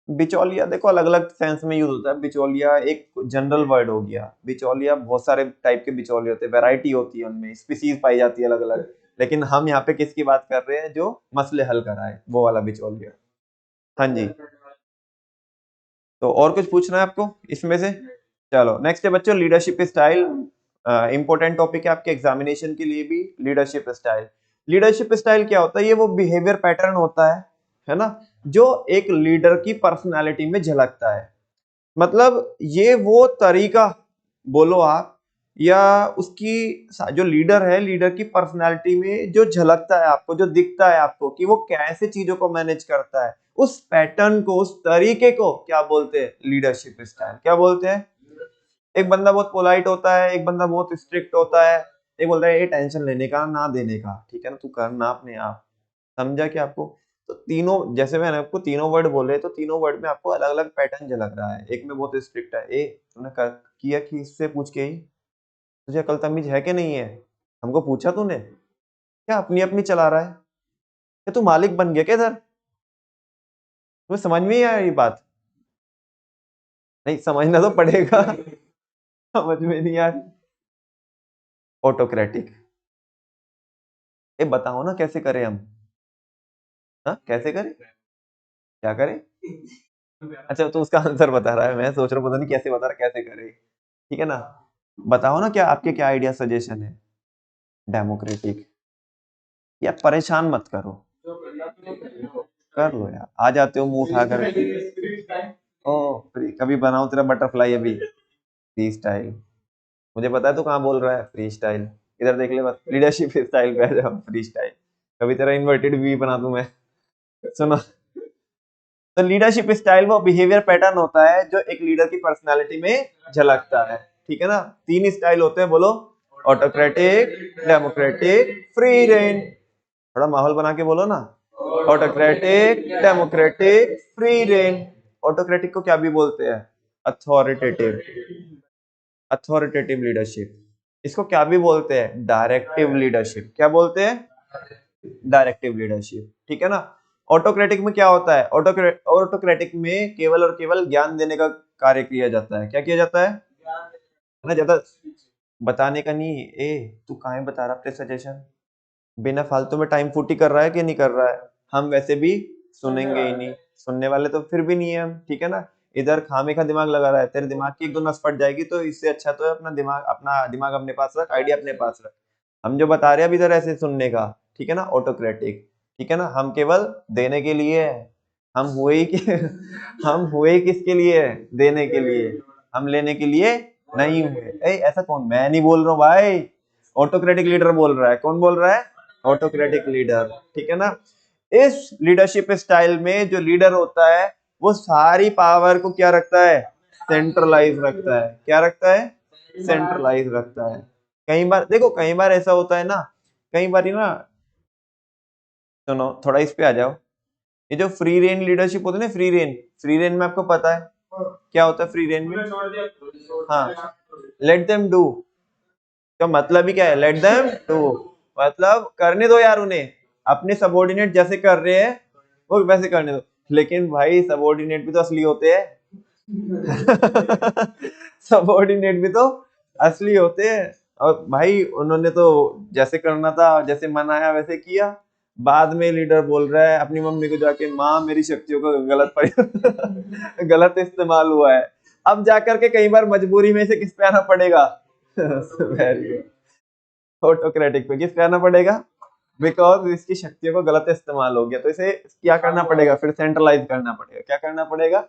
बिचौलिया देखो अलग अलग सेंस में यूज होता है। बिचौलिया एक जनरल वर्ड हो गया। बिचौलिया बहुत सारे टाइप के बिचौलिए होते हैं, वैरायटी होती है उनमें, स्पीसीज पाई जाती है अलग अलग, लेकिन हम यहाँ पे किसकी बात कर रहे हैं? जो मसले हल कराए, वो वाला बिचौलिया। हाँ जी, तो और कुछ पूछना है आपको इसमें से? चलो नेक्स्ट है बच्चों लीडरशिप स्टाइल। इंपॉर्टेंट टॉपिक है आपके एग्जामिनेशन के लिए भी, लीडरशिप स्टाइल। लीडरशिप स्टाइल क्या होता है? ये वो बिहेवियर पैटर्न होता है ना, जो एक लीडर की पर्सनालिटी में झलकता है। मतलब ये वो तरीका बोलो आप, या उसकी जो लीडर है, लीडर की पर्सनालिटी में जो झलकता है आपको, जो दिखता है आपको कि वो कैसे चीजों को मैनेज करता है, उस पैटर्न को, उस तरीके को क्या बोलते हैं? Leadership style. क्या बोलते हैं? एक बंदा बहुत पोलाइट होता है, एक बंदा बहुत स्ट्रिक्ट होता है, एक बोलता है ये टेंशन लेने का ना देने का, ठीक है ना, तू करना अपने आप। समझा क्या आपको? तो तीनों, जैसे मैंने आपको तीनों वर्ड बोले, तो तीनों वर्ड में आपको अलग अलग पैटर्न झलक रहा है। एक में बहुत स्ट्रिक्ट है, ए तूने किया कि इससे पूछ के ही, तुझे अकल तमीज है कि नहीं है? हमको पूछा तूने? क्या अपनी अपनी चला रहा है? क्या तू मालिक बन गया क्या इधर? तुम्हें समझ में ही आया ये बात? नहीं समझना तो पड़ेगा। समझ में नहीं आ रही। ऑटोक्रेटिक, ये बताओ ना कैसे करें हम? हाँ कैसे करें, क्या करें? अच्छा तो उसका आंसर बता रहा है, मैं सोच रहा हूँ पता नहीं कैसे बता रहा, कैसे करें, ठीक है ना। बताओ ना क्या आपके क्या आइडिया सजेशन है? डेमोक्रेटिक, या परेशान मत करो, कर लो यार, आ जाते हो मुंह उठा कर। ओ कभी बनाओ तेरा बटरफ्लाई अभी। फ्री स्टाइल, मुझे पता है तू कहाँ बोल रहा है फ्री स्टाइल। इधर देख ले बस, लीडरशिप स्टाइल पे आ जाओ, फ्री स्टाइल। कभी तेरा इन्वर्टेड वी बना दूं मैं। सुनो, तो लीडरशिप स्टाइल वो बिहेवियर पैटर्न होता है जो एक लीडर की पर्सनालिटी में झलकता है, ठीक है ना। तीन स्टाइल होते हैं, बोलो। Autocratic, democratic, free rein. थोड़ा माहौल बना के बोलो ना। Autocratic, democratic, free rein. Autocratic को क्या भी बोलते हैं? अथॉरिटेटिव। अथॉरिटेटिव लीडरशिप, इसको क्या भी बोलते हैं? Directive leadership. क्या बोलते हैं? डायरेक्टिव लीडरशिप, ठीक है ना। ऑटोक्रेटिक में क्या होता है? ऑटोक्रेटिक में केवल और केवल ज्ञान देने का कार्य किया जाता है। क्या किया जाता है ना, ज्यादा बताने का नहीं। ए तू काहे बता रहा अपने सजेशन, बिना फालतू में टाइम फूटी कर रहा है कि नहीं कर रहा है? हम वैसे भी सुनेंगे ही नहीं, सुनने वाले तो फिर भी नहीं है हम, ठीक है ना। इधर खामे का दिमाग लगा रहा है, तेरे दिमाग की एक दो नस फट जाएगी, तो इससे अच्छा तो है अपना दिमाग अपने पास रख, आइडिया अपने पास रख। हम जो बता रहे हैं अभी इधर ऐसे सुनने का, ठीक है ना, ऑटोक्रेटिक, ठीक है ना। हम केवल देने के लिए है, हम हुए ही हम हुए किसके लिए? देने के लिए, हम लेने के लिए नहीं हुए। ऐसा कौन? मैं नहीं बोल रहा हूँ भाई, ऑटोक्रेटिक लीडर बोल रहा है। कौन बोल रहा है? ऑटोक्रेटिक लीडर, ठीक है ना। इस लीडरशिप स्टाइल में जो लीडर होता है वो सारी पावर को क्या रखता है? सेंट्रलाइज रखता है। क्या रखता है? सेंट्रलाइज रखता है। कई बार देखो, कई बार ऐसा होता है ना, कई बार ना, सुनो थोड़ा इस पे आ जाओ। ये जो फ्री रेन लीडरशिप होती है ना, फ्री रेन में आपको पता है क्या होता है? फ्री रेन में, हाँ, लेट देम डू, का मतलब ही क्या है, लेट देम डू, मतलब करने दो यार उन्हें, अपने सबॉर्डिनेट जैसे कर रहे हैं वो वैसे करने दो। लेकिन भाई सबॉर्डिनेट भी तो असली होते हैं। सबॉर्डिनेट भी तो असली होते हैं। और भाई उन्होंने तो जैसे करना था, जैसे मन आया वैसे किया। बाद में लीडर बोल रहा है अपनी मम्मी को जाके, माँ मेरी शक्तियों का गलत गलत इस्तेमाल हुआ है। अब जाकर के कई बार मजबूरी में से किस पे आना पड़ेगा? वेरी गुड, ऑटोक्रेटिक पे किस पे आना पड़ेगा? बिकॉज इसकी शक्तियों को गलत इस्तेमाल हो गया, तो इसे क्या करना पड़ेगा, फिर सेंट्रलाइज करना पड़ेगा। क्या करना पड़ेगा?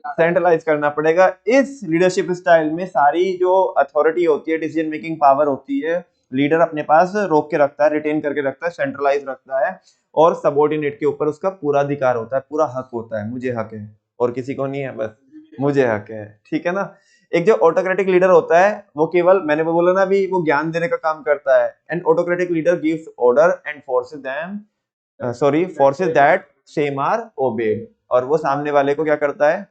सेंट्रलाइज करना पड़ेगा। इस लीडरशिप स्टाइल में सारी जो अथॉरिटी होती है, डिसीजन मेकिंग पावर होती है, लीडर अपने पास रोक के रखता है, रिटेन करके रखता है, सेंट्रलाइज रखता है, और सबॉर्डिनेट के ऊपर उसका पूरा अधिकार होता है, पूरा हक होता है। मुझे हक है और किसी को नहीं है, बस मुझे हक है, ठीक है ना। एक जो ऑटोक्रेटिक लीडर होता है वो केवल, मैंने वो बोला ना अभी, वो ज्ञान देने का काम करता है। And autocratic leader gives order and forces them, forces that same are obeyed, और वो सामने वाले को क्या करता है,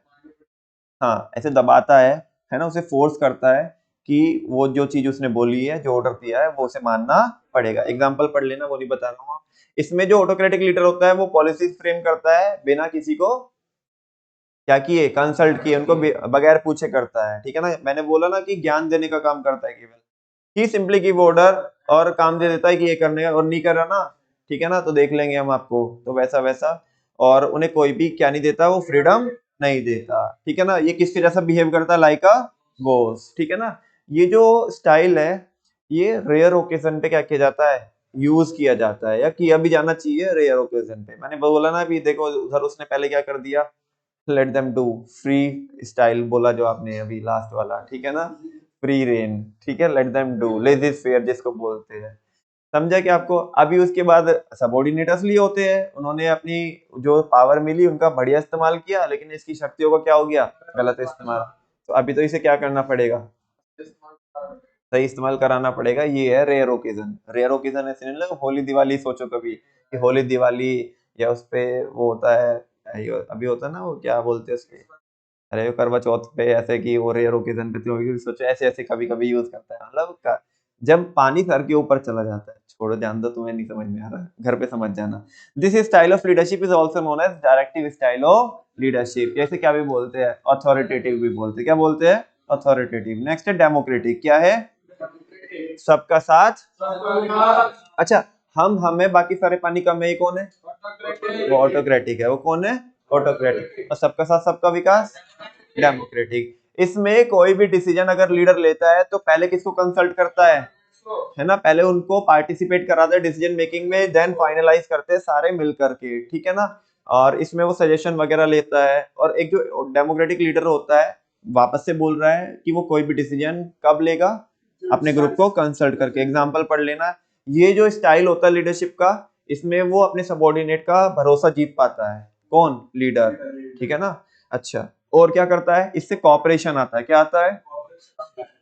हाँ ऐसे दबाता है ना, उसे फोर्स करता है कि वो जो चीज उसने बोली है, जो ऑर्डर दिया है, वो उसे मानना पड़ेगा। एग्जाम्पल पढ़ लेना, वो नहीं बता रहा हूँ। इसमें जो ऑटोक्रेटिक लीडर होता है वो पॉलिसीज फ्रेम करता है बिना किसी को क्या किए, कंसल्ट किए, उनको बगैर पूछे करता है, ठीक है ना। मैंने बोला ना कि ज्ञान देने का काम करता है केवल, ही सिंपली गिव ऑर्डर और काम दे देता है कि ये करने का, और नहीं कर रहा ना, ठीक है ना, तो देख लेंगे हम आपको, तो वैसा वैसा। और उन्हें कोई भी क्या नहीं देता, वो फ्रीडम नहीं देता, ठीक है ना। ये किसके जैसा बिहेव करता है, लाइक अ बॉस, ठीक है ना। ये जो स्टाइल है, ये रेयर ओकेजन पे क्या किया जाता है, यूज किया जाता है, या किया भी जाना चाहिए रेयर ओकेजन पे। मैंने बोला ना अभी, देखो उधर उसने पहले क्या कर दिया, let them do, free style बोला जो आपने अभी लास्ट वाला, ठीक है ना, फ्री रेन, ठीक है, let them do, lazy fair जिसको बोलते हैं। समझा कि आपको? अभी उसके बाद सबॉर्डिनेट असली होते हैं, उन्होंने अपनी जो पावर मिली उनका बढ़िया इस्तेमाल किया, लेकिन इसकी शक्तियों का क्या हो गया, गलत इस्तेमाल। तो अभी तो इसे क्या करना पड़ेगा, सही इस्तेमाल कराना पड़ेगा। ये है रेयर ओकेजन। रेयर ओकेजन ऐसे नहीं, लगा होली दिवाली सोचो कभी कि होली दिवाली, या उस पे वो होता है, अभी होता है ना, वो क्या बोलते हैं उसके, अरे वो करवा चौथ पे, ऐसे कि वो रेयर ओकेजन पे तो सोचो, ऐसे ऐसे कभी कभी यूज करता है, मतलब जब पानी सर के ऊपर चला जाता है, छोड़ो जान दो, तुम्हें नहीं समझ में आ रहा, घर पे समझ जाना। This style of leadership is also known as directive style of leadership. जैसे क्या भी बोलते हैं, अथॉरिटेटिव भी बोलते हैं, क्या बोलते हैं, अथॉरिटेटिव। नेक्स्ट है डेमोक्रेटिक, क्या है, सबका साथ। अच्छा, हम हमें बाकी सारे पानी कम है, ये कौन है, वो ऑटोक्रेटिक है। वो कौन है, ऑटोक्रेटिक। और सबका साथ सबका विकास, डेमोक्रेटिक। इसमें कोई भी डिसीजन अगर लीडर लेता है तो पहले किसको कंसल्ट करता है ना, पहले उनको पार्टिसिपेट कराता है डिसीजन मेकिंग में, देन फाइनलाइज करते हैं सारे मिल करके, ठीक है ना। और इसमें वो सजेशन वगैरह लेता है। और एक जो डेमोक्रेटिक लीडर होता है, वापस से बोल रहा है कि वो कोई भी डिसीजन कब लेगा, अपने ग्रुप को कंसल्ट करके। एग्जाम्पल पढ़ लेना। ये जो स्टाइल होता है लीडरशिप का, इसमें वो अपने सबॉर्डिनेट का भरोसा जीत पाता है, कौन, लीडर, ठीक है ना। अच्छा, और क्या करता है, इससे कॉपरेशन आता है, क्या आता है,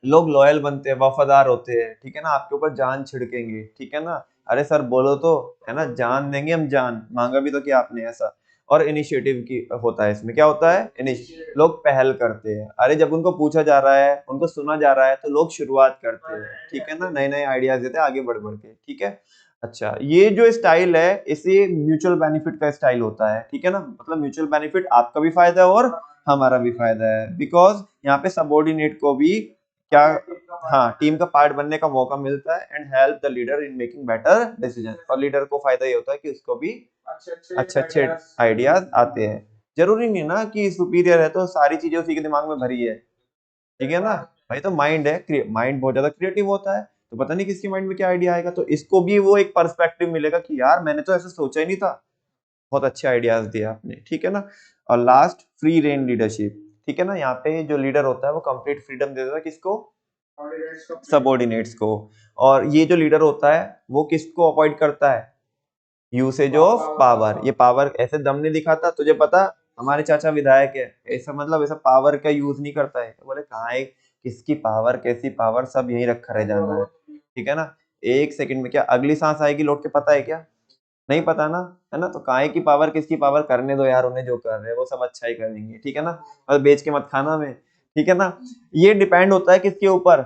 लोग लॉयल बनते हैं, वफादार होते हैं, ठीक है ना, आपके ऊपर जान छिड़केंगे, ठीक है ना। अरे सर बोलो तो, है ना, जान देंगे हम, जान मांगा भी तो क्या आपने, ऐसा। और इनिशिएटिव की होता है, इसमें क्या होता है, लोग पहल करते हैं। अरे जब उनको पूछा जा रहा है, उनको सुना जा रहा है, तो लोग शुरुआत करते हैं, ठीक है ना, नए नए आइडियाज देते हैं आगे बढ़ बढ़ के, ठीक है। अच्छा, ये जो स्टाइल है, इसे म्यूचुअल बेनिफिट का स्टाइल होता है, ठीक है ना। मतलब म्यूचुअल बेनिफिट, आपका भी फायदा है और हमारा भी फायदा है, बिकॉज यहाँ पे सबॉर्डिनेट को भी क्या, हाँ, टीम का पार्ट बनने का मौका मिलता है, and help the leader in making better decision. और लीडर को फायदा ये होता है कि उसको भी अच्छे अच्छे आइडियाज आते हैं। जरूरी नहीं ना कि सुपीरियर है तो सारी चीजें उसी के दिमाग में भरी है, ठीक है ना। भाई तो माइंड है, माइंड बहुत ज्यादा क्रिएटिव होता है, तो पता नहीं किसकी माइंड में क्या आइडिया आएगा, तो इसको भी वो एक पर्सपेक्टिव मिलेगा कि यार मैंने तो ऐसा सोचा ही नहीं था, बहुत अच्छे आइडियाज दिए आपने, ठीक है ना। और लास्ट, फ्री रेन लीडरशिप, ठीक है ना। यहाँ पे जो लीडर होता है वो कंप्लीट फ्रीडम दे देता है, किसको, सबॉर्डिनेट्स को। और ये जो लीडर होता है वो किसको अवॉइड करता है, यूसेज ऑफ पावर। ये पावर ऐसे दम नहीं दिखाता, तुझे पता हमारे चाचा विधायक है, ऐसा मतलब ऐसा पावर का यूज नहीं करता है। बोले कहाँ है, किसकी पावर, कैसी पावर, सब यही रखा रह जाना है, ठीक है ना। एक सेकंड में क्या अगली सांस आएगी लौट के, पता है क्या, नहीं पता ना, है ना। तो काय की पावर, किसकी पावर, करने दो यार उन्हें, जो कर रहे हैं वो सब अच्छा ही करेंगे, ठीक है ना। और बेच के मत खाना में, ठीक है ना। ये डिपेंड होता है किसके ऊपर,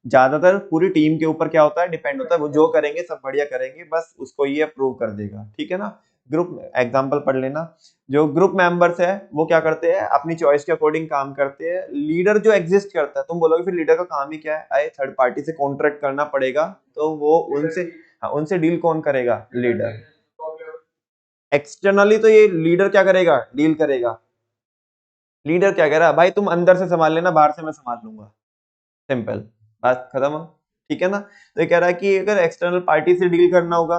ज्यादातर पूरी टीम के ऊपर क्या होता है, डिपेंड होता है, वो जो करेंगे सब बढ़िया करेंगे, बस उसको ये अप्रूव कर देगा, ठीक है ना। ग्रुप एग्जांपल पढ़ लेना, जो ग्रुप मेंबर्स है वो क्या करते हैं, अपनी चॉइस के अकॉर्डिंग काम करते हैं। लीडर जो एग्जिस्ट करता है, तुम बोलोगे फिर लीडर का काम ही क्या है, आए थर्ड पार्टी से कॉन्ट्रैक्ट करना पड़ेगा, तो वो उनसे, हाँ, उनसे डील कौन करेगा, लीडर। एक्सटर्नली तो ये लीडर क्या करेगा, डील करेगा। लीडर क्या कह रहा है, भाई तुम अंदर से संभाल लेना, बाहर से मैं संभाल लूंगा, सिंपल, बात खत्म, ठीक है ना। तो ये कह रहा है कि अगर एक्सटर्नल पार्टी से डील करना होगा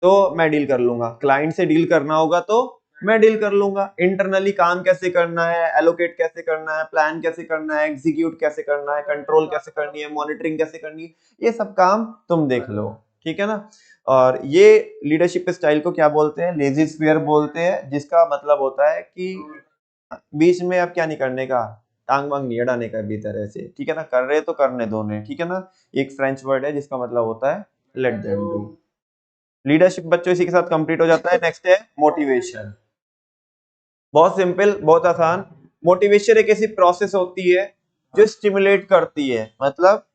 तो मैं डील कर लूंगा, क्लाइंट से डील करना होगा तो मैं डील कर लूंगा। इंटरनली काम कैसे करना है, एलोकेट कैसे करना है, प्लान कैसे करना है, एग्जीक्यूट कैसे करना है, कंट्रोल कैसे करनी है, मॉनिटरिंग कैसे करनी है, ये सब काम तुम देख लो, ठीक है ना। और ये लीडरशिप स्टाइल को क्या बोलते हैं, लेजी स्फीयर बोलते हैं, जिसका मतलब होता है कि बीच में अब क्या नहीं करने का, टांग वांग नहीं अड़ाने का भी तरह से, ठीक है ना, कर रहे तो करने दो ने, ठीक है ना। एक फ्रेंच वर्ड है जिसका मतलब होता है लेट देम डू। लीडरशिप बच्चों इसी के साथ कंप्लीट हो जाता है। नेक्स्ट है मोटिवेशन। बहुत सिंपल, बहुत आसान। मोटिवेशन एक ऐसी प्रोसेस होती है जो स्टिमुलेट करती है, मतलब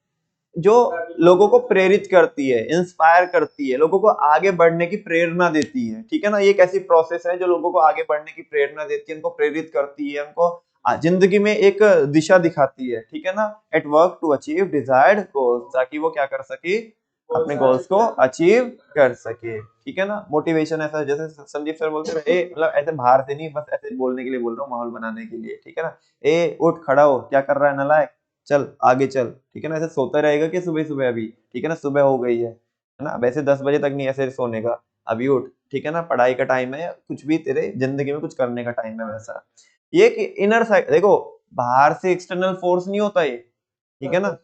जो लोगों को प्रेरित करती है, इंस्पायर करती है, लोगों को आगे बढ़ने की प्रेरणा देती है, ठीक है ना। ये एक ऐसी प्रोसेस है जो लोगों को आगे बढ़ने की प्रेरणा देती है, उनको प्रेरित करती है, उनको जिंदगी में एक दिशा दिखाती है, ठीक है ना। At work to achieve desired goals, ताकि वो क्या कर सके, अपने गोल्स को अचीव कर सके, ठीक है ना। मोटिवेशन ऐसा, जैसे संदीप सर बोलते रहे, मतलब ऐसे बाहर से नहीं, बस ऐसे बोलने के लिए बोल रहा हूँ, माहौल बनाने के लिए, ठीक है ना। ए उठ खड़ा हो, क्या कर रहा है नालायक, चल आगे चल, ठीक है ना। ऐसे सोता रहेगा कि सुबह सुबह अभी, ठीक है ना, सुबह हो गई है ना, वैसे 10 बजे तक नहीं ऐसे सोने का, अभी उठ, ठीक है ना, पढ़ाई का टाइम है, कुछ भी तेरे जिंदगी में कुछ करने का टाइम है, वैसा। ये इनर साइड देखो, बाहर से एक्सटर्नल फोर्स नहीं होता ये, ठीक है ना,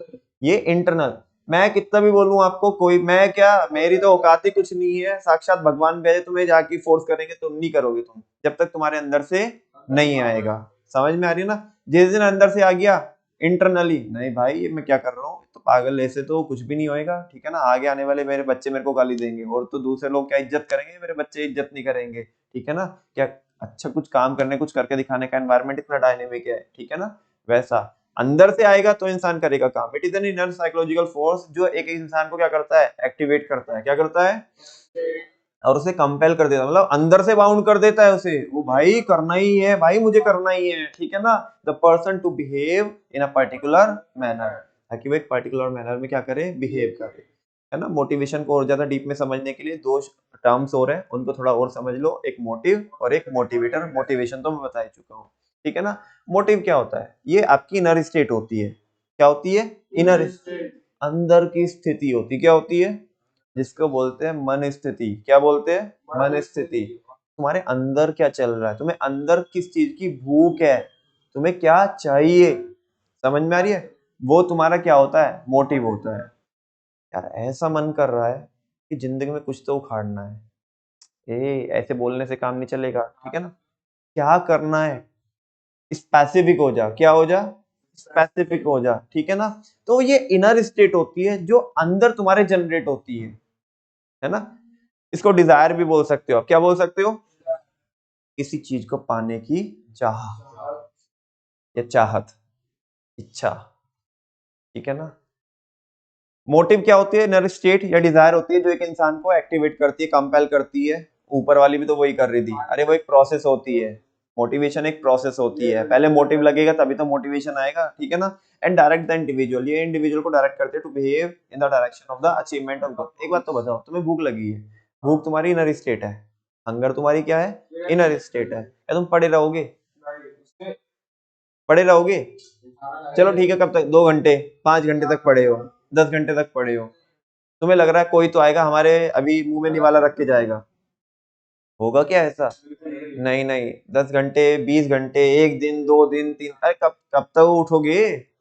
ये इंटरनल। मैं कितना भी बोलूं आपको, कोई मैं क्या, मेरी तो औकात ही कुछ नहीं है, साक्षात भगवान भेजे तुम्हें, जाके फोर्स करेंगे तुम नहीं करोगे, तुम जब तक तुम्हारे अंदर से नहीं आएगा। समझ में आ रही है ना। जिस दिन अंदर से आ गया इंटरनली, नहीं भाई ये मैं क्या कर रहा हूँ, तो पागल, ऐसे तो कुछ भी नहीं होएगा, ठीक है ना। आगे आने वाले मेरे बच्चे मेरे को गाली देंगे, और तो दूसरे लोग क्या इज्जत करेंगे, मेरे बच्चे इज्जत नहीं करेंगे, ठीक है ना। क्या अच्छा कुछ काम करने, कुछ करके दिखाने का एनवायरनमेंट इतना डायनेमिक है, ठीक है ना। वैसा अंदर से आएगा तो इंसान करेगा काम। It is an inner psychological force जो एक इंसान को क्या करता है, एक्टिवेट करता है, क्या करता है, और उसे कंपेल कर देता है, मतलब अंदर से बाउंड कर देता है उसे, वो भाई करना ही है, भाई मुझे करना ही है, ठीक है ना। The person to behave in a particular manner, ताकि वो एक पर्टिकुलर मैनर में क्या करे, बिहेव करे, है ना। मोटिवेशन को और ज्यादा डीप में समझने के लिए दो टर्म्स और हैं, उनको थोड़ा और समझ लो, एक मोटिव और एक मोटिवेटर। मोटिवेशन तो मैं बता ही चुका हूँ, ठीक है ना। मोटिव क्या होता है, ये आपकी इनर स्टेट होती है, क्या होती है, इनर, अंदर की स्थिति होती, क्या होती है, जिसको बोलते हैं मन स्थिति। क्या बोलते हैं, मन स्थिति। तुम्हारे अंदर क्या चल रहा है, तुम्हें अंदर किस चीज की भूख है, तुम्हें क्या चाहिए, समझ में आ रही है, वो तुम्हारा क्या होता है, मोटिव होता है। यार ऐसा मन कर रहा है कि जिंदगी में कुछ तो उखाड़ना है, ऐसे बोलने से काम नहीं चलेगा, ठीक है ना। क्या करना है, स्पेसिफिक हो जा, क्या हो जा, स्पेसिफिक हो जा, ठीक है ना। तो ये इनर स्टेट होती है जो अंदर तुम्हारे जनरेट होती है ना। इसको डिजायर भी बोल सकते हो आप, क्या बोल सकते हो, किसी चीज को पाने की चाह या चाहत, इच्छा, ठीक है ना। मोटिव क्या होती है, इनर स्टेट या डिजायर होती है जो एक इंसान को एक्टिवेट करती है, कंपेल करती है। ऊपर वाली भी तो वही कर रही थी, अरे वो एक प्रोसेस होती है, मोटिवेशन एक प्रोसेस होती है, पहले मोटिव लगेगा तभी तो मोटिवेशन आएगा, ठीक है ना। एंड डायरेक्ट द इंडिविजुअल, ये इंडिविजुअल को डायरेक्ट करते हैं to behave in the direction of the achievement of goal. एक बात तो बताओ, तुम्हें भूख लगी है, भूख तुम्हारी इनर स्टेट है, हंगर तुम्हारी क्या है, इनर स्टेट है, या तुम पड़े रहोगे, पड़े रहोगे, चलो ठीक है, कब तक, 2 घंटे, 5 घंटे तक पड़े हो, 10 घंटे तक पड़े हो, तुम्हें लग रहा है कोई तो आएगा हमारे अभी मुंह में निवाला रख के जाएगा, होगा क्या ऐसा, नहीं नहीं, 10 घंटे, 20 घंटे, 1 दिन, 2 दिन, 3, अरे कब कब तक उठोगे,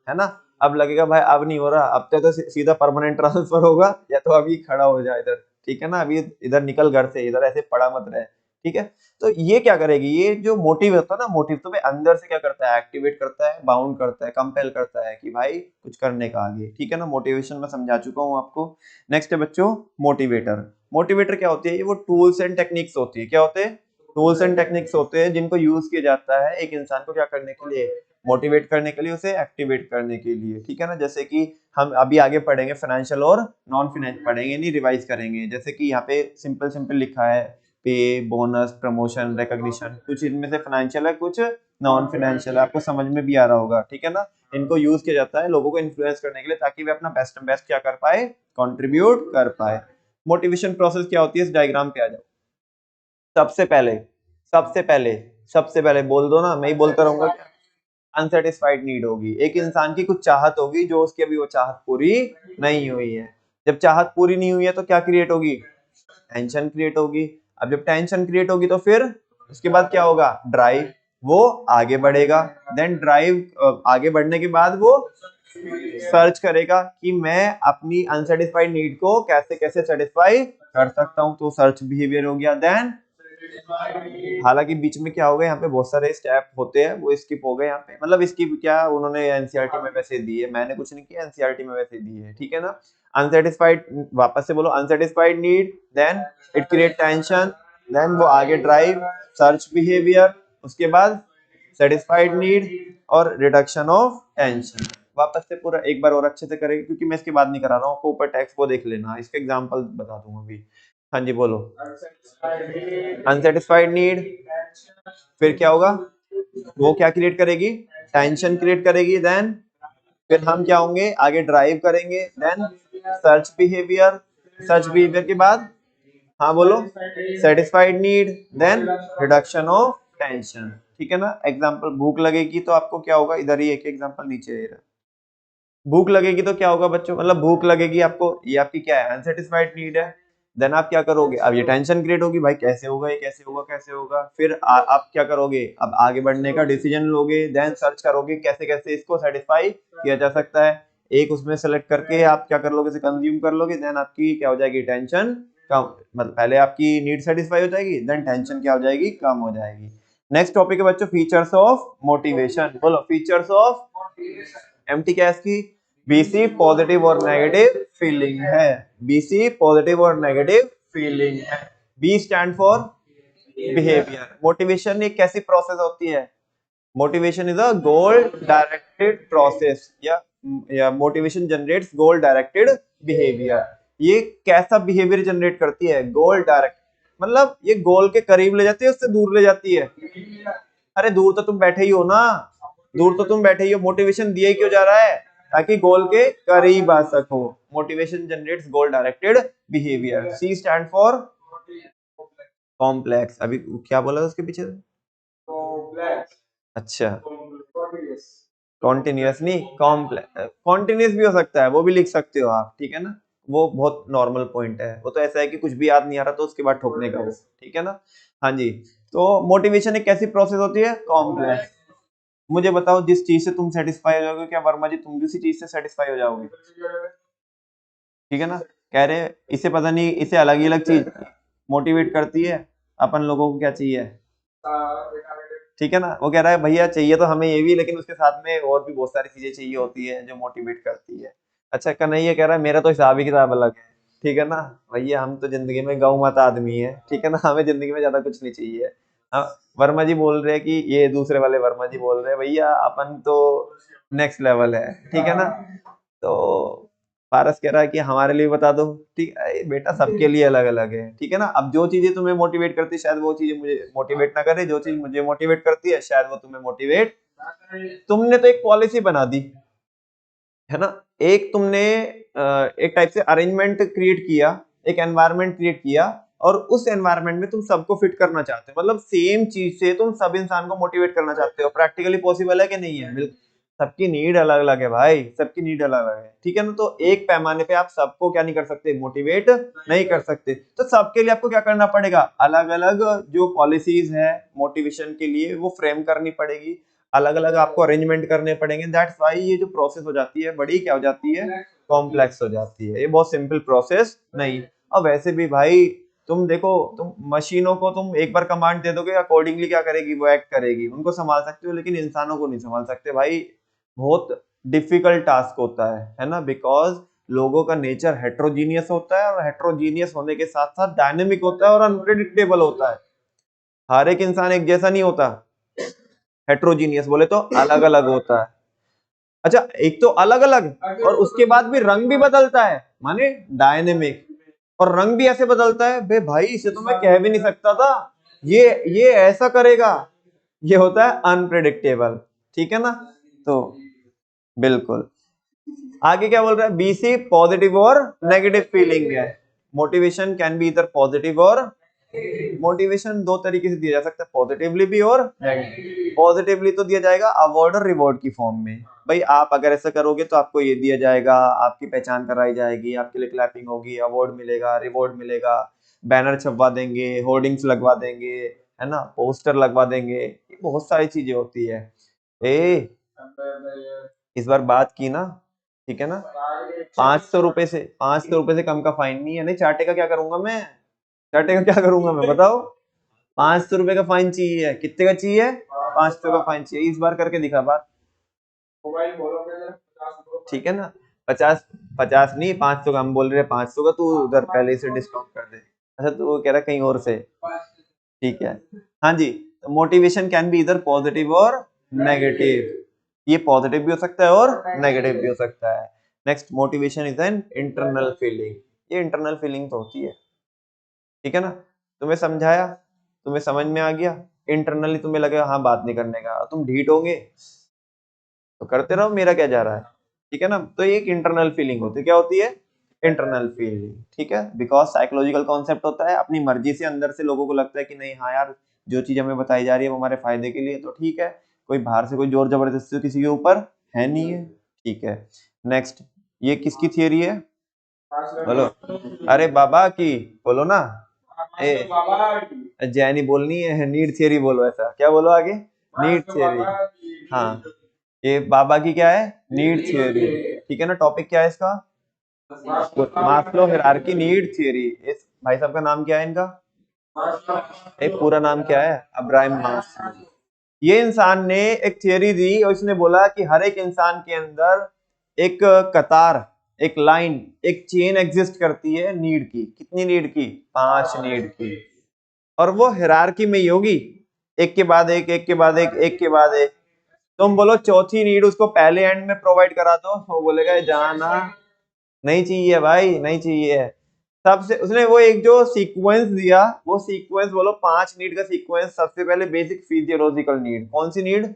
है ना। अब लगेगा भाई अब नहीं हो रहा, अब तो सीधा परमानेंट ट्रांसफर होगा, या तो अभी खड़ा हो जाए इधर, ठीक है ना, अभी इधर निकल घर से, इधर ऐसे पड़ा मत रहे, ठीक है। तो ये क्या करेगी, ये जो मोटिव होता है ना, मोटिव तो भाई अंदर से क्या करता है, एक्टिवेट करता है, बाउंड करता है, कंपेल करता है कि भाई कुछ करने का आगे, ठीक है ना। मोटिवेशन में समझा चुका हूँ आपको। नेक्स्ट है बच्चों मोटिवेटर। मोटिवेटर क्या होती है, ये वो टूल्स एंड टेक्निक्स होती है, क्या होते हैं, टूल्स एंड टेक्निक्स होते हैं जिनको यूज किया जाता है एक इंसान को क्या करने के लिए, मोटिवेट करने के लिए, उसे एक्टिवेट करने के लिए, ठीक है ना। जैसे कि हम अभी आगे पढ़ेंगे फाइनेंशियल और नॉन फाइनेंशियल पढ़ेंगे, नहीं रिवाइज करेंगे। जैसे कि यहाँ पे सिंपल सिंपल लिखा है, पे, बोनस, प्रमोशन, रिकॉग्निशन, कुछ इनमें से फाइनेंशियल है, कुछ नॉन फाइनेंशियल है, आपको समझ में भी आ रहा होगा, ठीक है ना। इनको यूज किया जाता है लोगों को इन्फ्लुएंस करने के लिए, ताकि वे अपना बेस्ट क्या कर पाए, कंट्रीब्यूट कर पाए। मोटिवेशन प्रोसेस क्या होती है, इस डायग्राम पे आ जाओ। सबसे पहले सबसे पहले सबसे पहले बोल दो ना, मैं ही बोलता रहूंगा क्या, अनसेटिस्फाइड नीड होगी। एक इंसान की कुछ चाहत होगी जो उसकी अभी वो चाहत पूरी नहीं हुई है। जब चाहत पूरी नहीं हुई है तो क्या क्रिएट होगी, टेंशन क्रिएट होगी। अब जब टेंशन क्रिएट होगी तो फिर उसके बाद क्या होगा, ड्राइव, वो आगे बढ़ेगा। देन ड्राइव, आगे बढ़ने के बाद वो सर्च करेगा कि मैं अपनी अनसेटिस्फाइड नीड को कैसे कैसे सेटिस्फाई कर सकता हूं, तो सर्च बिहेवियर हो गया। देन हालांकि बीच में क्या हो गया, यहाँ पे बहुत सारे स्टेप होते हैं, वो स्किप हो गए यहाँ पे, मतलब स्किप क्या, उन्होंने एनसीईआरटी में वैसे दी है, मैंने कुछ नहीं किया, एनसीईआरटी में वैसे दी है, ठीक है ना। अनसेटिस्फाइड, वापस से बोलो, unsatisfied need, then it create tension, then वो आगे ड्राइव, सर्च बिहेवियर, उसके बाद सेटिस्फाइड नीड और रिडक्शन ऑफ टेंशन। वापस से पूरा एक बार और अच्छे से करेंगे, क्योंकि मैं इसके बाद नहीं करा रहा हूँ, आपको ऊपर टेक्स्ट को देख लेना, इसके एग्जांपल बता दूंगा अभी। हाँ जी बोलो, अनसेटिस्फाइड नीड, फिर क्या होगा, वो क्या क्रिएट करेगी, टेंशन क्रिएट करेगी। देन फिर हम क्या होंगे, आगे ड्राइव करेंगे। देन सर्च बिहेवियर के बाद, हाँ बोलो, satisfied need, then reduction of tension, ठीक है ना। एग्जांपल, भूख लगेगी तो आपको क्या होगा, इधर ही एक एग्जांपल नीचे है, भूख लगेगी तो क्या होगा बच्चों, मतलब भूख लगेगी आपको, ये आपकी क्या है, अनसेटिस्फाइड नीड है। देन आप क्या करोगे, अब ये टेंशन क्रिएट होगी, भाई कैसे होगा ये, कैसे होगा, कैसे होगा। फिर आप क्या करोगे, अब आगे बढ़ने का डिसीजन लोगे। देन सर्च करोगे कैसे कैसे इसको सेटिस्फाई किया जा सकता है, एक उसमें सेलेक्ट करके आप क्या कर लोगे, इसे कंज्यूम कर लोगे। देन आपकी क्या हो जाएगी, टेंशन कम, मतलब पहले आपकी नीड सेटिस्फाई हो जाएगी, देन टेंशन क्या हो जाएगी, कम हो जाएगी। नेक्स्ट टॉपिक है बच्चों, फीचर्स ऑफ मोटिवेशन। बोलो, फीचर्स ऑफ एमटी क्या है इसकी, बीसी पॉजिटिव और नेगेटिव फीलिंग है, बीसी पॉजिटिव और नेगेटिव फीलिंग है। B stand for behaviour. Motivation एक कैसी प्रोसेस होती है, motivation is a goal directed process, या motivation generates goal directed behaviour. ये कैसा बिहेवियर जनरेट करती है, गोल डायरेक्ट, मतलब ये गोल के करीब ले जाती है, उससे दूर ले जाती है। अरे दूर तो तुम बैठे ही हो ना, दूर तो तुम बैठे ही हो, मोटिवेशन दिया ही क्यों जा रहा है, ताकि गोल के करीब आ सको। Motivation generates goal directed behaviour. C stand for complex, अभी क्या बोला था उसके पीछे, अच्छा कॉन्टिन्यूस नहीं, कॉम्प्लेक्स, कॉन्टिन्यूस भी हो सकता है, वो भी लिख सकते हो आप, ठीक है ना। वो बहुत नॉर्मल पॉइंट है, वो तो ऐसा है कि कुछ भी याद नहीं आ रहा तो उसके बाद ठोकने का वो, ठीक है ना। हाँ जी, तो मोटिवेशन एक कैसी प्रोसेस होती है, कॉम्प्लेक्स। मुझे बताओ, जिस चीज से तुम सेटिस्फाई हो जाओगे, क्या वर्मा जी तुम भी उसी चीज से सेटिस्फाई हो जाओगे, ठीक है ना। कह रहे इसे पता नहीं, इसे अलग ही अलग चीज मोटिवेट करती है, अपन लोगों को क्या चाहिए, ठीक है ना। वो कह रहा है भैया चाहिए तो हमें ये भी, लेकिन उसके साथ में और भी बहुत सारी चीजें चाहिए होती है जो मोटिवेट करती है। अच्छा, कन्हैया कह रहा है मेरा तो हिसाब ही किताब अलग है, ठीक है ना। भैया हम तो जिंदगी में गौ माता आदमी है, ठीक है ना, हमें जिंदगी में ज्यादा कुछ नहीं चाहिए। हाँ, वर्मा जी बोल रहे हैं कि, ये दूसरे वाले वर्मा जी बोल रहे हैं भैया अपन तो नेक्स्ट लेवल है, ठीक है ना। तो पारस कह रहा है कि हमारे लिए बता दो, ठीक है बेटा, सबके लिए अलग अलग है, ठीक है ना। अब जो चीजें तुम्हें मोटिवेट करती है, शायद वो चीजें मुझे मोटिवेट ना करे, जो चीज मुझे मोटिवेट करती है शायद वो तुम्हें मोटिवेट, तुमने तो एक पॉलिसी बना दी है ना, एक तुमने एक टाइप से अरेंजमेंट क्रिएट किया, एक एनवायरनमेंट क्रिएट किया, और उस एनवायरनमेंट में तुम सबको फिट करना चाहते हो, मतलब सेम चीज से तुम सब इंसान को मोटिवेट करना चाहते हो। प्रैक्टिकली पॉसिबल है कि नहीं है, बिल्कुल। सबकी नीड अलग अलग है भाई, सबकी नीड अलग अलग है, ठीक है ना। तो एक पैमाने पे आप सबको क्या नहीं कर सकते, मोटिवेट नहीं कर सकते। तो सबके लिए आपको क्या करना पड़ेगा, अलग अलग जो पॉलिसीज है मोटिवेशन के लिए वो फ्रेम करनी पड़ेगी, अलग अलग आपको अरेंजमेंट करने पड़ेंगे। दैट्स व्हाई ये जो प्रोसेस हो जाती है बड़ी क्या हो जाती है, कॉम्प्लेक्स हो जाती है, ये बहुत सिंपल प्रोसेस नहीं। और वैसे भी भाई तुम देखो, तुम मशीनों को तुम एक बार कमांड दे दोगे, अकॉर्डिंगली क्या करेगी, वो एक्ट करेगी, उनको संभाल सकते हो, लेकिन इंसानों को नहीं संभाल सकते भाई, बहुत डिफिकल्ट टास्क होता है ना। बिकॉज लोगों का नेचर हेट्रोजीनियस होता है, और हेट्रोजीनियस होने के साथ साथ डायनेमिक होता है और अनप्रेडिक्टेबल होता है, हर एक इंसान एक जैसा नहीं होता, हेट्रोजीनियस बोले तो अलग अलग होता है। अच्छा, एक तो अलग अलग और उसके बाद भी रंग भी बदलता है, माने डायनेमिक, और रंग भी ऐसे बदलता है बे भाई, इसे तो मैं कह भी नहीं सकता था ये ऐसा करेगा। ये होता है अनप्रेडिक्टेबल, ठीक है ना। तो बिल्कुल, आगे क्या बोल रहा है, बी सी पॉजिटिव और नेगेटिव फीलिंग है। मोटिवेशन कैन बी इधर पॉजिटिव और, मोटिवेशन दो तरीके से दिया जा सकता है, पॉजिटिवली भी और नेगेटिव। पॉजिटिवली तो दिया जाएगा अवार्ड और रिवॉर्ड की फॉर्म में, भाई आप अगर ऐसा करोगे तो आपको ये दिया जाएगा, आपकी पहचान कराई जाएगी, आपके लिए क्लैपिंग होगी, अवार्ड मिलेगा, रिवॉर्ड मिलेगा, बैनर छपवा देंगे, होर्डिंग्स लगवा देंगे, है ना, पोस्टर लगवा देंगे, बहुत सारी चीजें होती है। ए इस बार बात की ना, ठीक है ना, 500 रुपए से कम का फाइन नहीं है। नहीं चाटे का क्या करूंगा मैं, चाटे का क्या करूंगा मैं बताओ। 500 रुपए का फाइन चाहिए, कितने का चाहिए, 500 का फाइन चाहिए। इस बार करके दिखा बात, ठीक है ना। 50, 50 नहीं 500 का हम बोल रहे हैं, 500 का तू उधर पहले से डिस्काउंट कर दे। अच्छा तू वो कह रहा कहीं और से, ठीक है। हाँ जी, मोटिवेशन कैन बी इधर पॉजिटिव और नेगेटिव, ये पॉजिटिव भी हो सकता है और नेगेटिव भी हो सकता है। Next, motivation is an internal feeling, ये इंटरनल फीलिंग तो होती है, ठीक है ना। तुम्हें समझाया, तुम्हें समझ में आ गया, इंटरनली तुम्हें लगेगा हाँ बात नहीं करने का, तुम ढीठ होगे तो करते रहो, मेरा क्या जा रहा है, ठीक है ना। तो ये एक इंटरनल फीलिंग होती है, क्या होती है, इंटरनल फीलिंग, ठीक है। बिकॉज साइकोलॉजिकल कॉन्सेप्ट होता है, अपनी मर्जी से अंदर से लोगों को लगता है कि नहीं हाँ यार जो चीज हमें बताई जा रही है वो हमारे फायदे के लिए, तो ठीक है, कोई बाहर से कोई जोर जबरदस्ती तो किसी के ऊपर है नहीं है, ठीक है। नेक्स्ट, ये किसकी थियरी है, बोलो, अरे बाबा की बोलो ना, ए जैनी बोलनी है, नीड थियरी बोलो, ऐसा क्या बोलो आगे, नीड थियरी, हाँ ये बाबा की क्या है, नीड थियरी, ठीक है ना। टॉपिक क्या है इसका, मास्लो हायरार्की नीड थियरी। इस भाई साहब का नाम क्या है इनका, एक पूरा नाम क्या है, अब्राहम मास्लो। ये इंसान ने एक थियरी दी और इसने बोला कि हर एक इंसान के अंदर एक कतार, एक लाइन, एक चेन एग्जिस्ट करती है नीड की, कितनी नीड की, 5 नीड की, और वो हायरार्की में ही होगी, एक के बाद एक, एक के बाद एक, एक के बाद एक। तुम बोलो चौथी नीड उसको पहले एंड में प्रोवाइड करा दो, वो बोलेगा जाना नहीं चाहिए भाई, नहीं चाहिए। सबसे उसने वो एक जो सीक्वेंस दिया, वो सीक्वेंस बोलो 5 नीड का सीक्वेंस, सबसे पहले बेसिक फिजियोलॉजिकल नीड, कौन सी नीड,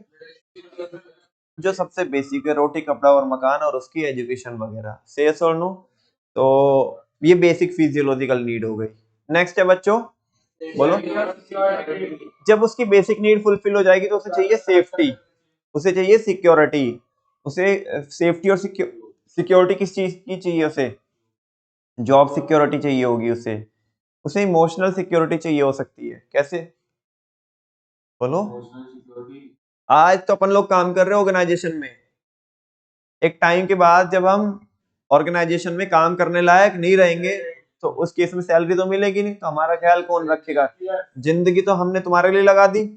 जो सबसे बेसिक है, रोटी कपड़ा और मकान और उसकी एजुकेशन वगैरह, से यस और नो। तो ये बेसिक फिजियोलॉजिकल नीड हो गई। नेक्स्ट है बच्चों, बोलो, जब उसकी बेसिक नीड फुलफिल हो जाएगी तो उसे चाहिए सेफ्टी, उसे चाहिए सिक्योरिटी, उसे सेफ्टी और सिक्योरिटी किस चीज की चाहिए, उसे जॉब सिक्योरिटी चाहिए होगी, उसे इमोशनल सिक्योरिटी चाहिए हो सकती है, कैसे बोलो। आज तो अपन लोग काम कर रहे हैं ऑर्गेनाइजेशन में, एक टाइम के बाद जब हम ऑर्गेनाइजेशन में काम करने लायक नहीं रहेंगे तो उस केस में सैलरी तो मिलेगी नहीं, तो हमारा ख्याल कौन रखेगा, जिंदगी तो हमने तुम्हारे लिए लगा दी,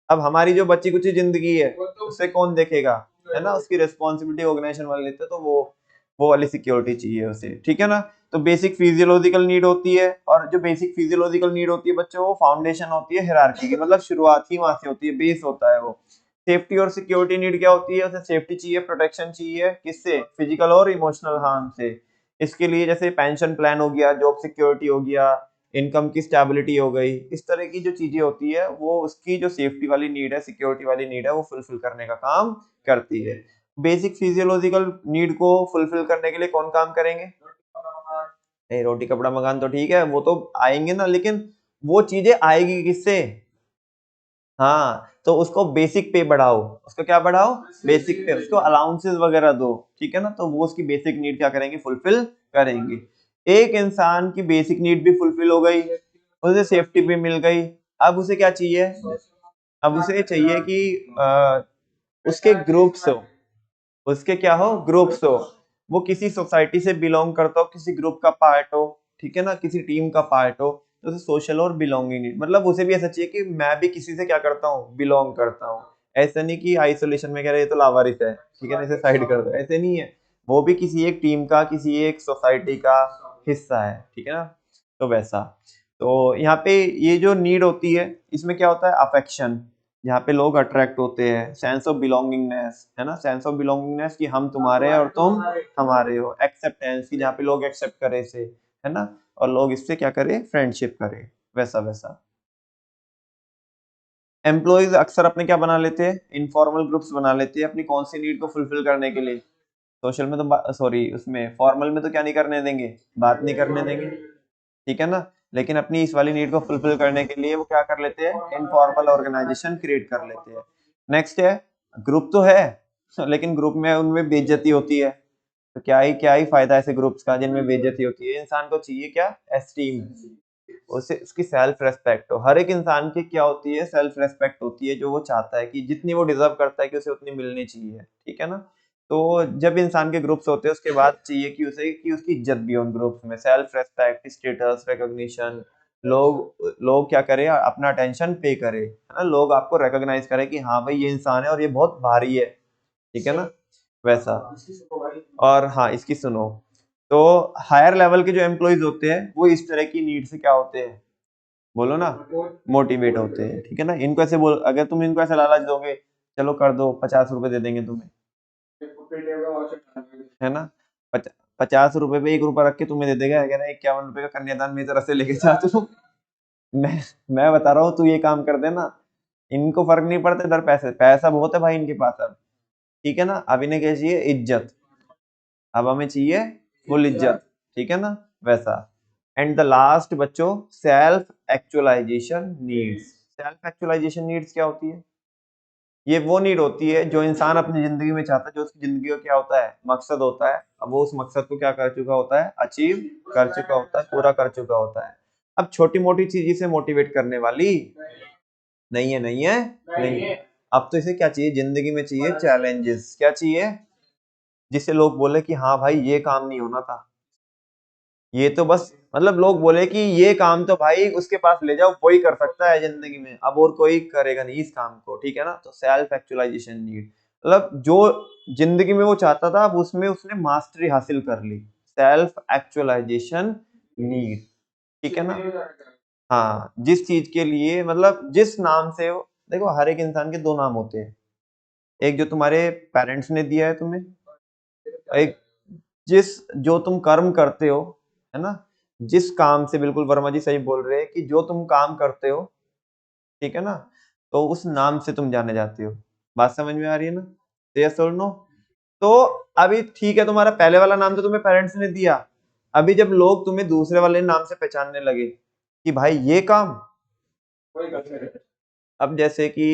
अब हमारी जो बची कुची जिंदगी है उसे कौन देखेगा, है ना, उसकी रिस्पॉन्सिबिलिटी ऑर्गेनाइजेशन वाले लेते हैं, तो वो वाली सिक्योरिटी चाहिए उसे, ठीक है ना। तो बेसिक फिजियोलॉजिकल नीड होती है, और जो बेसिक फिजियोलॉजिकल नीड होती है बच्चों, वो फाउंडेशन होती है हायरार्की की, मतलब शुरुआत ही वहां से होती है, बेस होता है वो। सेफ्टी और सिक्योरिटी नीड क्या होती है, उसे सेफ्टी चाहिए, प्रोटेक्शन चाहिए, किससे, फिजिकल और इमोशनल हार्म से। इसके लिए जैसे पेंशन प्लान हो गया, जॉब सिक्योरिटी हो गया, इनकम की स्टेबिलिटी हो गई, इस तरह की जो चीजें होती है वो उसकी जो सेफ्टी वाली नीड है, सिक्योरिटी वाली नीड है, वो फुलफिल करने का काम करती है। बेसिक फिजियोलॉजिकल नीड को फुलफिल करने के लिए कौन काम करेंगे, नहीं रोटी कपड़ा मकान तो ठीक है, वो तो आएंगे ना, लेकिन वो चीजें आएगी किससे, हाँ तो उसको बेसिक पे बढ़ाओ, उसको क्या बढ़ाओ, बेसिक पे, उसको अलाउंसेस वगैरह दो, ठीक है ना, तो वो उसकी बेसिक नीड क्या करेंगे, फुलफिल करेंगे। एक इंसान की बेसिक नीड भी फुलफिल हो गई, उसे सेफ्टी भी मिल गई, अब उसे क्या चाहिए, अब उसे चाहिए कि उसके ग्रुप्स हो, उसके क्या हो, ग्रुप्स हो, वो किसी सोसाइटी से बिलोंग करता हो, किसी ग्रुप का पार्ट हो, ठीक है ना, किसी टीम का पार्ट हो, तो उसे सोशल और बिलोंगिंग नीड, मतलब उसे भी ऐसा चाहिए कि मैं भी किसी से क्या करता हूँ, बिलोंग करता हूँ। ऐसा नहीं कि आइसोलेशन में कह रहे ये तो लावारिस है, ठीक है ना, इसे साइड कर दो, ऐसे नहीं है, वो भी किसी एक टीम का, किसी एक सोसाइटी का हिस्सा है, ठीक है ना। तो वैसा, तो यहाँ पे ये जो नीड होती है इसमें क्या होता है, अफेक्शन, जहाँ पे लोग अट्रैक्ट होते हैं, सेंस ऑफ बिलोंगिंगनेस, है ना, सेंस ऑफ बिलोंगिंगनेस कि हम तुम्हारे और तुम हमारे हो, एक्सेप्टेंस की जहाँ पे लोग एक्सेप्ट करे इसे, है ना, और लोग इससे क्या करे, फ्रेंडशिप करे, वैसा वैसा। एम्प्लॉइज अक्सर अपने क्या बना लेते हैं, इनफॉर्मल ग्रुप्स बना लेते हैं अपनी कौन सी नीड को फुलफिल करने के लिए। सोशल में तो सॉरी उसमें फॉर्मल में तो क्या नहीं करने देंगे, बात नहीं करने देंगे, ठीक है ना, लेकिन अपनी इस वाली नीड को फुलफिल करने के लिए वो क्या कर लेते हैं, इनफॉर्मल ऑर्गेनाइजेशन क्रिएट कर लेते हैं। नेक्स्ट है, ग्रुप तो है लेकिन ग्रुप में उनमें बेइज्जती होती है, तो क्या ही फायदा ऐसे ग्रुप्स का जिनमें बेइज्जती होती है। इंसान को चाहिए क्या, एस्टीम, उसे उसकी सेल्फ रेस्पेक्ट हो। हर एक इंसान की क्या होती है, सेल्फ रेस्पेक्ट होती है, जो वो चाहता है कि जितनी वो डिजर्व करता है कि उसे उतनी मिलनी चाहिए, ठीक है ना। तो जब इंसान के ग्रुप्स होते हैं उसके बाद चाहिए कि उसे कि उसकी इज्जत भी हो उन ग्रुप्स में, सेल्फ रेस्पेक्ट, स्टेटस, रिकॉग्निशन, लोग लोग क्या करें, अपना अटेंशन पे करे, है ना, लोग आपको रिकॉग्नाइज करें कि हाँ भाई ये इंसान है और ये बहुत भारी है, ठीक है ना, वैसा। और हाँ इसकी सुनो, तो हायर लेवल के जो एम्प्लॉइज होते हैं वो इस तरह की नीड से क्या होते हैं, बोलो ना, मोटिवेट होते हैं, ठीक है ना। इनको ऐसे बोल, अगर तुम इनको ऐसे लालच दोगे, चलो कर दो, 50 रुपए दे देंगे तुम्हें, है ना, 50 रुपए पे 1 रुपया रख के तुम्हें दे देगा, कह रहा है 51 रुपए का कन्यादान मेरी तरफ से लेके जा तू। मैं मैं बता रहा हूँ तू ये काम कर देना, इनको फर्क नहीं पड़ता इधर, पैसे पैसा बहुत है भाई इनके पास अब, ठीक है ना। अब इन्हें क्या चाहिए, इज्जत, अब हमें चाहिए फुल इज्जत, ठीक है ना, वैसा। एंड द लास्ट बच्चों, self actualisation needs. Self actualisation needs क्या होती है, ये वो नीड होती है जो इंसान अपनी जिंदगी में चाहता है, जो उसकी जिंदगी का क्या होता है, मकसद होता है। अब वो उस मकसद को क्या कर चुका होता है, अचीव कर चुका होता है, पूरा कर चुका होता है। अब छोटी मोटी चीज से मोटिवेट करने वाली नहीं है, नहीं है, नहीं है। अब तो इसे क्या चाहिए, जिंदगी में चाहिए चैलेंजेस, क्या चाहिए, जिससे लोग बोले कि हाँ भाई ये काम नहीं होना था, ये तो बस मतलब लोग बोले कि ये काम तो भाई उसके पास ले जाओ, वही कर सकता है जिंदगी में, अब और कोई करेगा नहीं इस काम को, ठीक है ना। तो सेल्फ एक्चुअलाइजेशन नीड, मतलब जो जिंदगी में वो चाहता था अब उसमें उसने मास्टरी हासिल कर ली, सेल्फ एक्चुअलाइजेशन नीड, ठीक है ना। हाँ जिस चीज के लिए, मतलब जिस नाम से देखो हर एक इंसान के दो नाम होते हैं, एक जो तुम्हारे पेरेंट्स ने दिया है तुम्हें, एक जिस जो तुम कर्म करते हो, है ना, जिस काम से, बिल्कुल वर्मा जी सही बोल रहे हैं कि जो तुम काम करते हो, ठीक है ना, तो उस नाम से तुम जाने जाते हो। बात समझ में आ रही है ना, यस और नो। तो अभी ठीक है, तुम्हारा पहले वाला नाम तो तुम्हें पेरेंट्स ने दिया, अभी जब लोग तुम्हें दूसरे वाले नाम से पहचानने लगे कि भाई ये काम, अब जैसे कि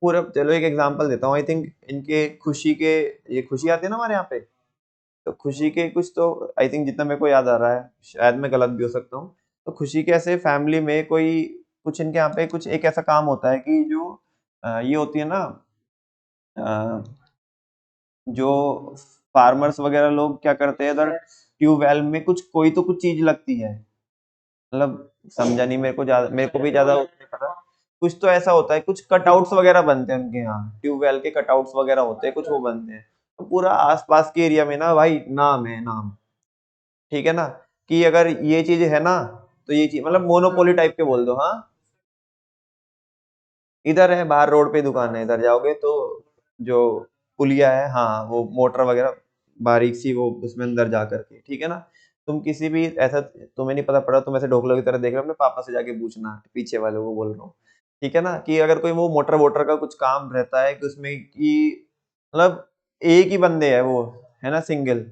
पूरा, चलो एक एग्जांपल देता हूँ, आई थिंक इनके खुशी के, ये खुशी आती है ना हमारे यहाँ पे, तो खुशी के कुछ तो, आई थिंक जितना मेरे को याद आ रहा है, शायद मैं गलत भी हो सकता हूँ, तो खुशी के ऐसे फैमिली में कोई कुछ इनके यहाँ पे कुछ एक ऐसा काम होता है कि जो ये होती है ना, अ, जो फार्मर्स वगैरह लोग क्या करते हैं, इधर ट्यूबवेल में कुछ कोई तो कुछ चीज लगती है, मतलब समझा नहीं, मेरे को ज्यादा, मेरे को भी ज्यादा नहीं पता, कुछ तो ऐसा होता है, कुछ कटआउट्स वगैरह बनते हैं उनके यहाँ, ट्यूबवेल के कटआउट्स वगैरह होते हैं, कुछ वो बनते हैं, तो पूरा आसपास के एरिया में ना भाई नाम है, नाम, ठीक है ना, कि अगर ये चीज है ना, तो ये चीज मतलब मोनोपोली टाइप के बोल दो, हाँ इधर है, बाहर रोड पे दुकान है, इधर जाओगे तो जो पुलिया है, हाँ वो मोटर वगैरह बारीक सी वो उसमें अंदर जा करके, ठीक है ना। तुम किसी भी ऐसा, तुम्हें नहीं पता पड़ा, तुम ऐसे ढोकलों की तरह देख रहे हो, अपने पापा से जाके पूछना, पीछे वाले को बोल रहा हूँ, ठीक है ना, कि अगर कोई वो मोटर वोटर का कुछ काम रहता है कि उसमें कि मतलब एक ही बंदे है वो, है ना, सिंगल,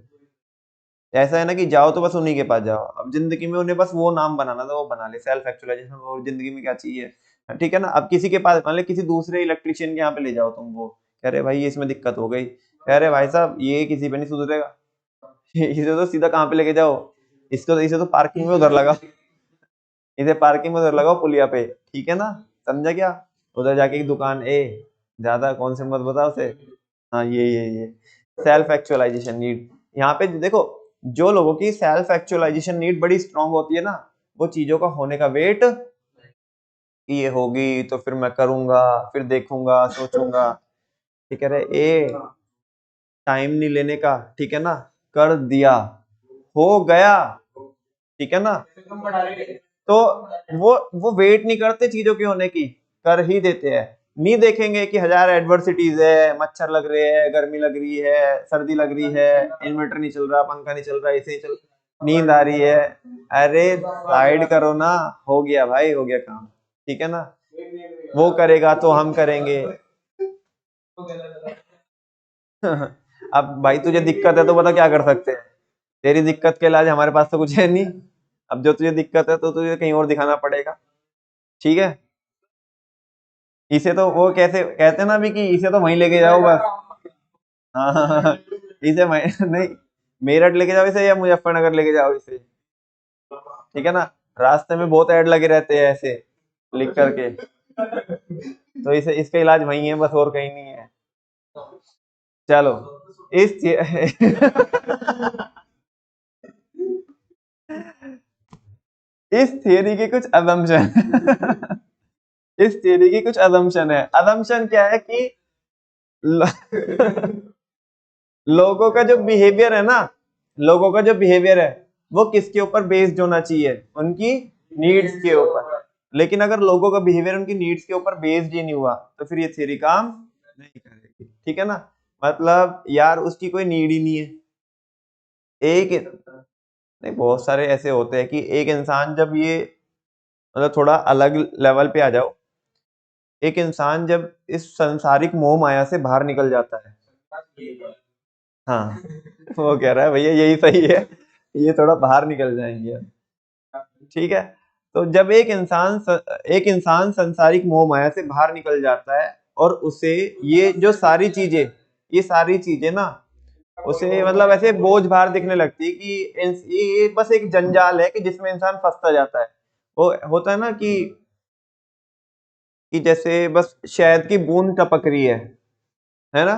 ऐसा है ना कि जाओ तो बस उन्हीं के पास जाओ, अब जिंदगी में उन्हें बस वो नाम बनाना था, वो बना ले, सेल्फ एक्चुअलाइजेशन, और जिंदगी में क्या चाहिए, ठीक है ना। अब किसी के पास, मान लो किसी दूसरे इलेक्ट्रिशियन के यहाँ पे ले जाओ तुम, वो कह रहे भाई ये इसमें दिक्कत हो गई, कह रहे भाई साहब ये किसी पे नहीं सुधरेगा, इसे तो सीधा कहाँ पे लेके जाओ, इसको इसे तो पार्किंग में उधर लगाओ, इसे पार्किंग में उधर लगाओ पुलिया पे, ठीक है ना, समझा क्या, उधर जाके एक दुकान ए, ज्यादा कौन से मत बताओ उसे, हाँ ये सेल्फ एक्चुअलाइजेशन नीड, यहाँ पे देखो, जो लोगों की सेल्फ एक्चुअलाइजेशन नीड बड़ी स्ट्रांग होती है ना, वो चीजों का होने का वेट, ये होगी तो फिर मैं करूंगा, फिर देखूंगा, सोचूंगा, ठीक है रे, ए टाइम नहीं लेने का, ठीक है ना, कर दिया, हो गया, ठीक है ना। तो वो वेट नहीं करते चीजों के होने की, कर ही देते हैं। नहीं देखेंगे कि हजार एडवर्सिटीज है, मच्छर लग रहे हैं, गर्मी लग रही है, सर्दी लग रही है, इन्वर्टर नहीं चल रहा, पंखा नहीं चल रहा, ऐसे ही चल, नींद आ रही है, अरे साइड करो ना, हो गया भाई, हो गया काम, ठीक है ना, वो करेगा तो हम करेंगे। अब भाई तुझे दिक्कत है तो बता क्या कर सकते हैं, तेरी दिक्कत के इलाज हमारे पास तो कुछ है नहीं, अब जो तुझे दिक्कत है तो तुझे कहीं और दिखाना पड़ेगा, ठीक है। इसे तो वो कैसे कहते हैं ना अभी कि इसे तो वहीं लेके जाओ बस। हाँ हाँ हाँ, इसे वहीं नहीं, मेरठ लेके जाओ इसे या मुजफ्फरनगर लेके जाओ इसे, ठीक है ना, रास्ते में बहुत ऐड लगे रहते हैं ऐसे लिख करके, तो इसे इसका इलाज वहीं है बस, और कहीं नहीं है। चलो इस इस थियरी के कुछ अजम्पशन इस थियरी की कुछ अजम्पशन है, अजम्पशन क्या है कि लोगों का जो बिहेवियर है ना, लोगों का जो बिहेवियर है वो किसके ऊपर बेस्ड होना चाहिए, उनकी नीड्स के ऊपर, लेकिन अगर लोगों का बिहेवियर उनकी नीड्स के ऊपर बेस्ड ही नहीं हुआ तो फिर ये थ्योरी काम नहीं करेगी, ठीक है ना। मतलब यार उसकी कोई नीड ही नहीं है, एक नहीं, बहुत सारे ऐसे होते हैं कि एक इंसान जब ये मतलब थोड़ा अलग लेवल पे आ जाओ, एक इंसान जब इस संसारिक मोह माया से बाहर निकल जाता है, हाँ, वो कह रहा है भैया यही सही है, ये थोड़ा बाहर निकल जाएंगे, ठीक है। तो जब एक इंसान संसारिक मोह माया से बाहर निकल जाता है और उसे ये सारी चीजें ना उसे मतलब ऐसे बोझ भार दिखने लगती है कि ये बस एक जंजाल है कि जिसमें इंसान फंसता जाता है, वो होता है ना कि जैसे बस शहद की बूंद टपक रही है ना,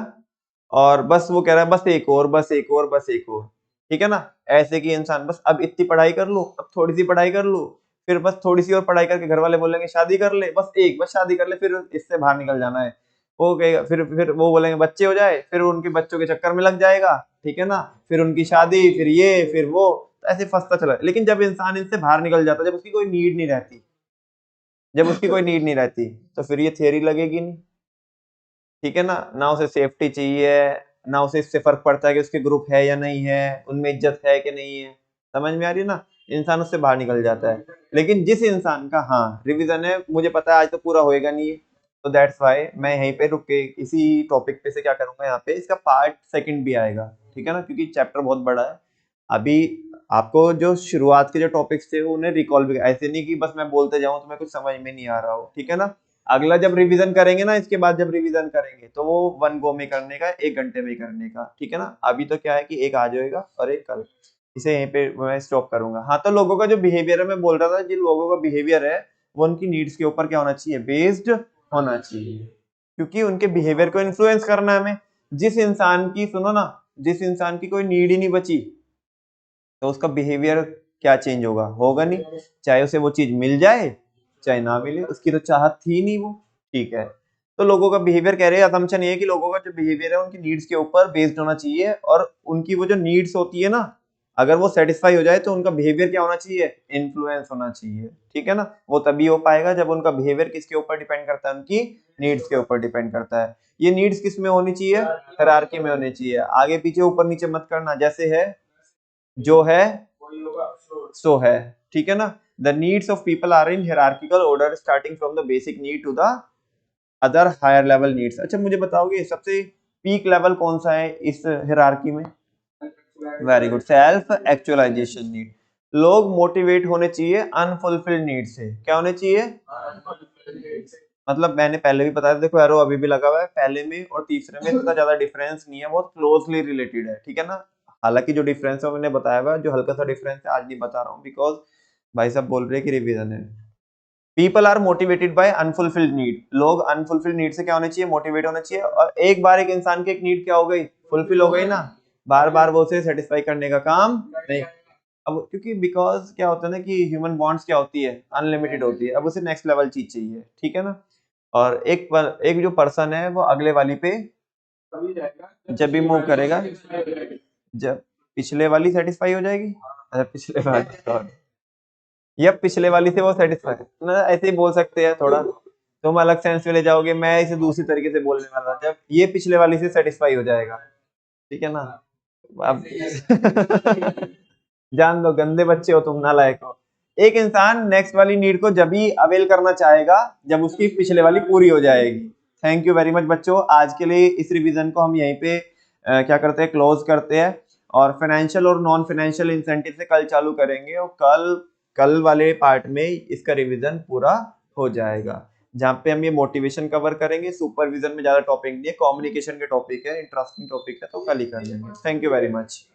और बस वो कह रहा है बस एक और, बस एक और, बस एक और, ठीक है ना। ऐसे कि इंसान बस अब इतनी पढ़ाई कर लूं, अब थोड़ी सी पढ़ाई कर लूं, फिर बस थोड़ी सी और पढ़ाई करके घर वाले बोलेंगे शादी कर ले, बस शादी कर ले, फिर इससे बाहर निकल जाना है। वो कहेगा, फिर वो बोलेंगे बच्चे हो जाए, फिर उनके बच्चों के चक्कर में लग जाएगा, ठीक है ना, फिर उनकी शादी, फिर ये फिर वो, तो ऐसे फंसता चला। लेकिन जब इंसान इनसे बाहर निकल जाता, जब उसकी कोई नीड नहीं रहती, तो फिर ये थियरी लगेगी नहीं, ठीक है ना, ना उसे सेफ्टी चाहिए, ना उसे इससे फर्क पड़ता है कि उसके ग्रुप है या नहीं है, उनमें इज्जत है कि नहीं है, समझ में आ रही है ना, इंसान उससे बाहर निकल जाता है। लेकिन जिस इंसान का हाँ रिवीजन है, मुझे पता है आज तो पूरा होएगा नहीं है, तो दैट्स वाई मैं यहीं पे रुक के इसी टॉपिक पे से क्या करूंगा, यहाँ पे इसका पार्ट सेकंड भी आएगा, ठीक है ना, क्योंकि चैप्टर बहुत बड़ा है। अभी आपको जो शुरुआत के जो टॉपिक्स थे उन्हें रिकॉल भी, ऐसे नहीं कि बस मैं बोलते जाऊं तो मैं कुछ समझ में नहीं आ रहा हो, ठीक है ना। अगला जब रिवीजन करेंगे ना, इसके बाद जब रिवीजन करेंगे तो वो वन गो में करने का, 1 घंटे में करने का, ठीक है ना। अभी तो क्या है कि एक आज होएगा और एक कल, इसे यहीं पे मैं स्टॉप करूंगा। हाँ, तो लोगों का जो बिहेवियर है, मैं बोल रहा था जिन लोगों का बिहेवियर है वो उनकी नीड्स के ऊपर क्या होना चाहिए, बेस्ड होना चाहिए, क्योंकि उनके बिहेवियर को इन्फ्लुएंस करना है हमें। जिस इंसान की सुनो ना, जिस इंसान की कोई नीड ही नहीं बची, तो उसका बिहेवियर क्या चेंज होगा, होगा नहीं, चाहे उसे वो चीज मिल जाए चाहे ना मिले, उसकी तो चाहत थी नहीं वो, ठीक है। तो लोगों का बिहेवियर कह रहे हैं, असम्पशन ये है कि लोगों का जो बिहेवियर है उनकी नीड्स के ऊपर बेस्ड होना चाहिए, और उनकी वो जो नीड्स होती है ना, अगर वो सेटिस्फाई हो जाए तो उनका बिहेवियर क्या होना चाहिए, इन्फ्लुएंस होना चाहिए, ठीक है ना। वो तभी हो पाएगा जब उनका बिहेवियर किसके ऊपर डिपेंड करता है, उनकी नीड्स के ऊपर डिपेंड करता है। ये नीड्स किस में होनी चाहिए, हायरार्की में होनी चाहिए, आगे पीछे ऊपर नीचे मत करना, जैसे है जो है सो है, ठीक है ना। The needs of people are in hierarchical order starting from the basic need to the other higher level needs. अच्छा मुझे बताओगे सबसे पीक लेवल कौन सा है इस हायरार्की में, very good, self actualization need. लोग मोटिवेट होने चाहिए अनफुलफिल्ड नीड से, क्या होने चाहिए, मतलब मैंने पहले भी बताया, देखो एरो अभी भी लगा हुआ है, पहले में और तीसरे में इतना ज्यादा डिफरेंस नहीं है, बहुत क्लोजली रिलेटेड है, ठीक है ना। हालांकि जो डिफरेंस है मैंने बताया हुआ है, जो हल्का सा डिफरेंस है आज नहीं बता रहा हूँ, बिकॉज भाई साहब बोल रहे हैं कि रिवीजन है। People are motivated by unfulfilled need, लोग अनफुलफिल्ड नीड से क्या होने चाहिए, मोटिवेट होना चाहिए, और एक बार एक इंसान की एक नीड क्या हो गई, फुलफिल हो गई ना, बार बार वो उसे सेटिस्फाई करने का काम नहीं। अब क्योंकि बिकॉज क्या होता है ना कि ह्यूमन बॉन्ड्स क्या होती है, अनलिमिटेड होती है, अब उसे नेक्स्ट लेवल चीज चाहिए, ठीक है ना। और एक जो पर्सन है वो अगले वाली पे जब भी मूव करेगा, जब पिछले वाली सेटिस्फाई हो जाएगी, अच्छा पिछले वाली, या पिछले वाली से वो सेटिस्फाई ना, ऐसे ही बोल सकते हैं थोड़ा, तुम अलग सेंस में ले जाओगे, मैं इसे दूसरी तरीके से बोलने वाला था, जब ये पिछले वाली से सेटिस्फाई हो जाएगा, ठीक है ना। अब जान दो, गंदे बच्चे हो तुम, नालायक हो। एक इंसान नेक्स्ट वाली नीड को जब भी अवेल करना चाहेगा जब उसकी पिछले वाली पूरी हो जाएगी। थैंक यू वेरी मच बच्चों, आज के लिए इस रिवीजन को हम यहीं पे क्या करते हैं, क्लोज करते हैं। और फाइनेंशियल और नॉन फाइनेंशियल इंसेंटिव से कल चालू करेंगे, और कल वाले पार्ट में इसका रिवीजन पूरा हो जाएगा, जहाँ पे हम ये मोटिवेशन कवर करेंगे। सुपरविजन में ज्यादा टॉपिक नहीं है, कम्युनिकेशन के टॉपिक है, इंटरेस्टिंग टॉपिक है, तो कल ही कर लेंगे। Thank you very much.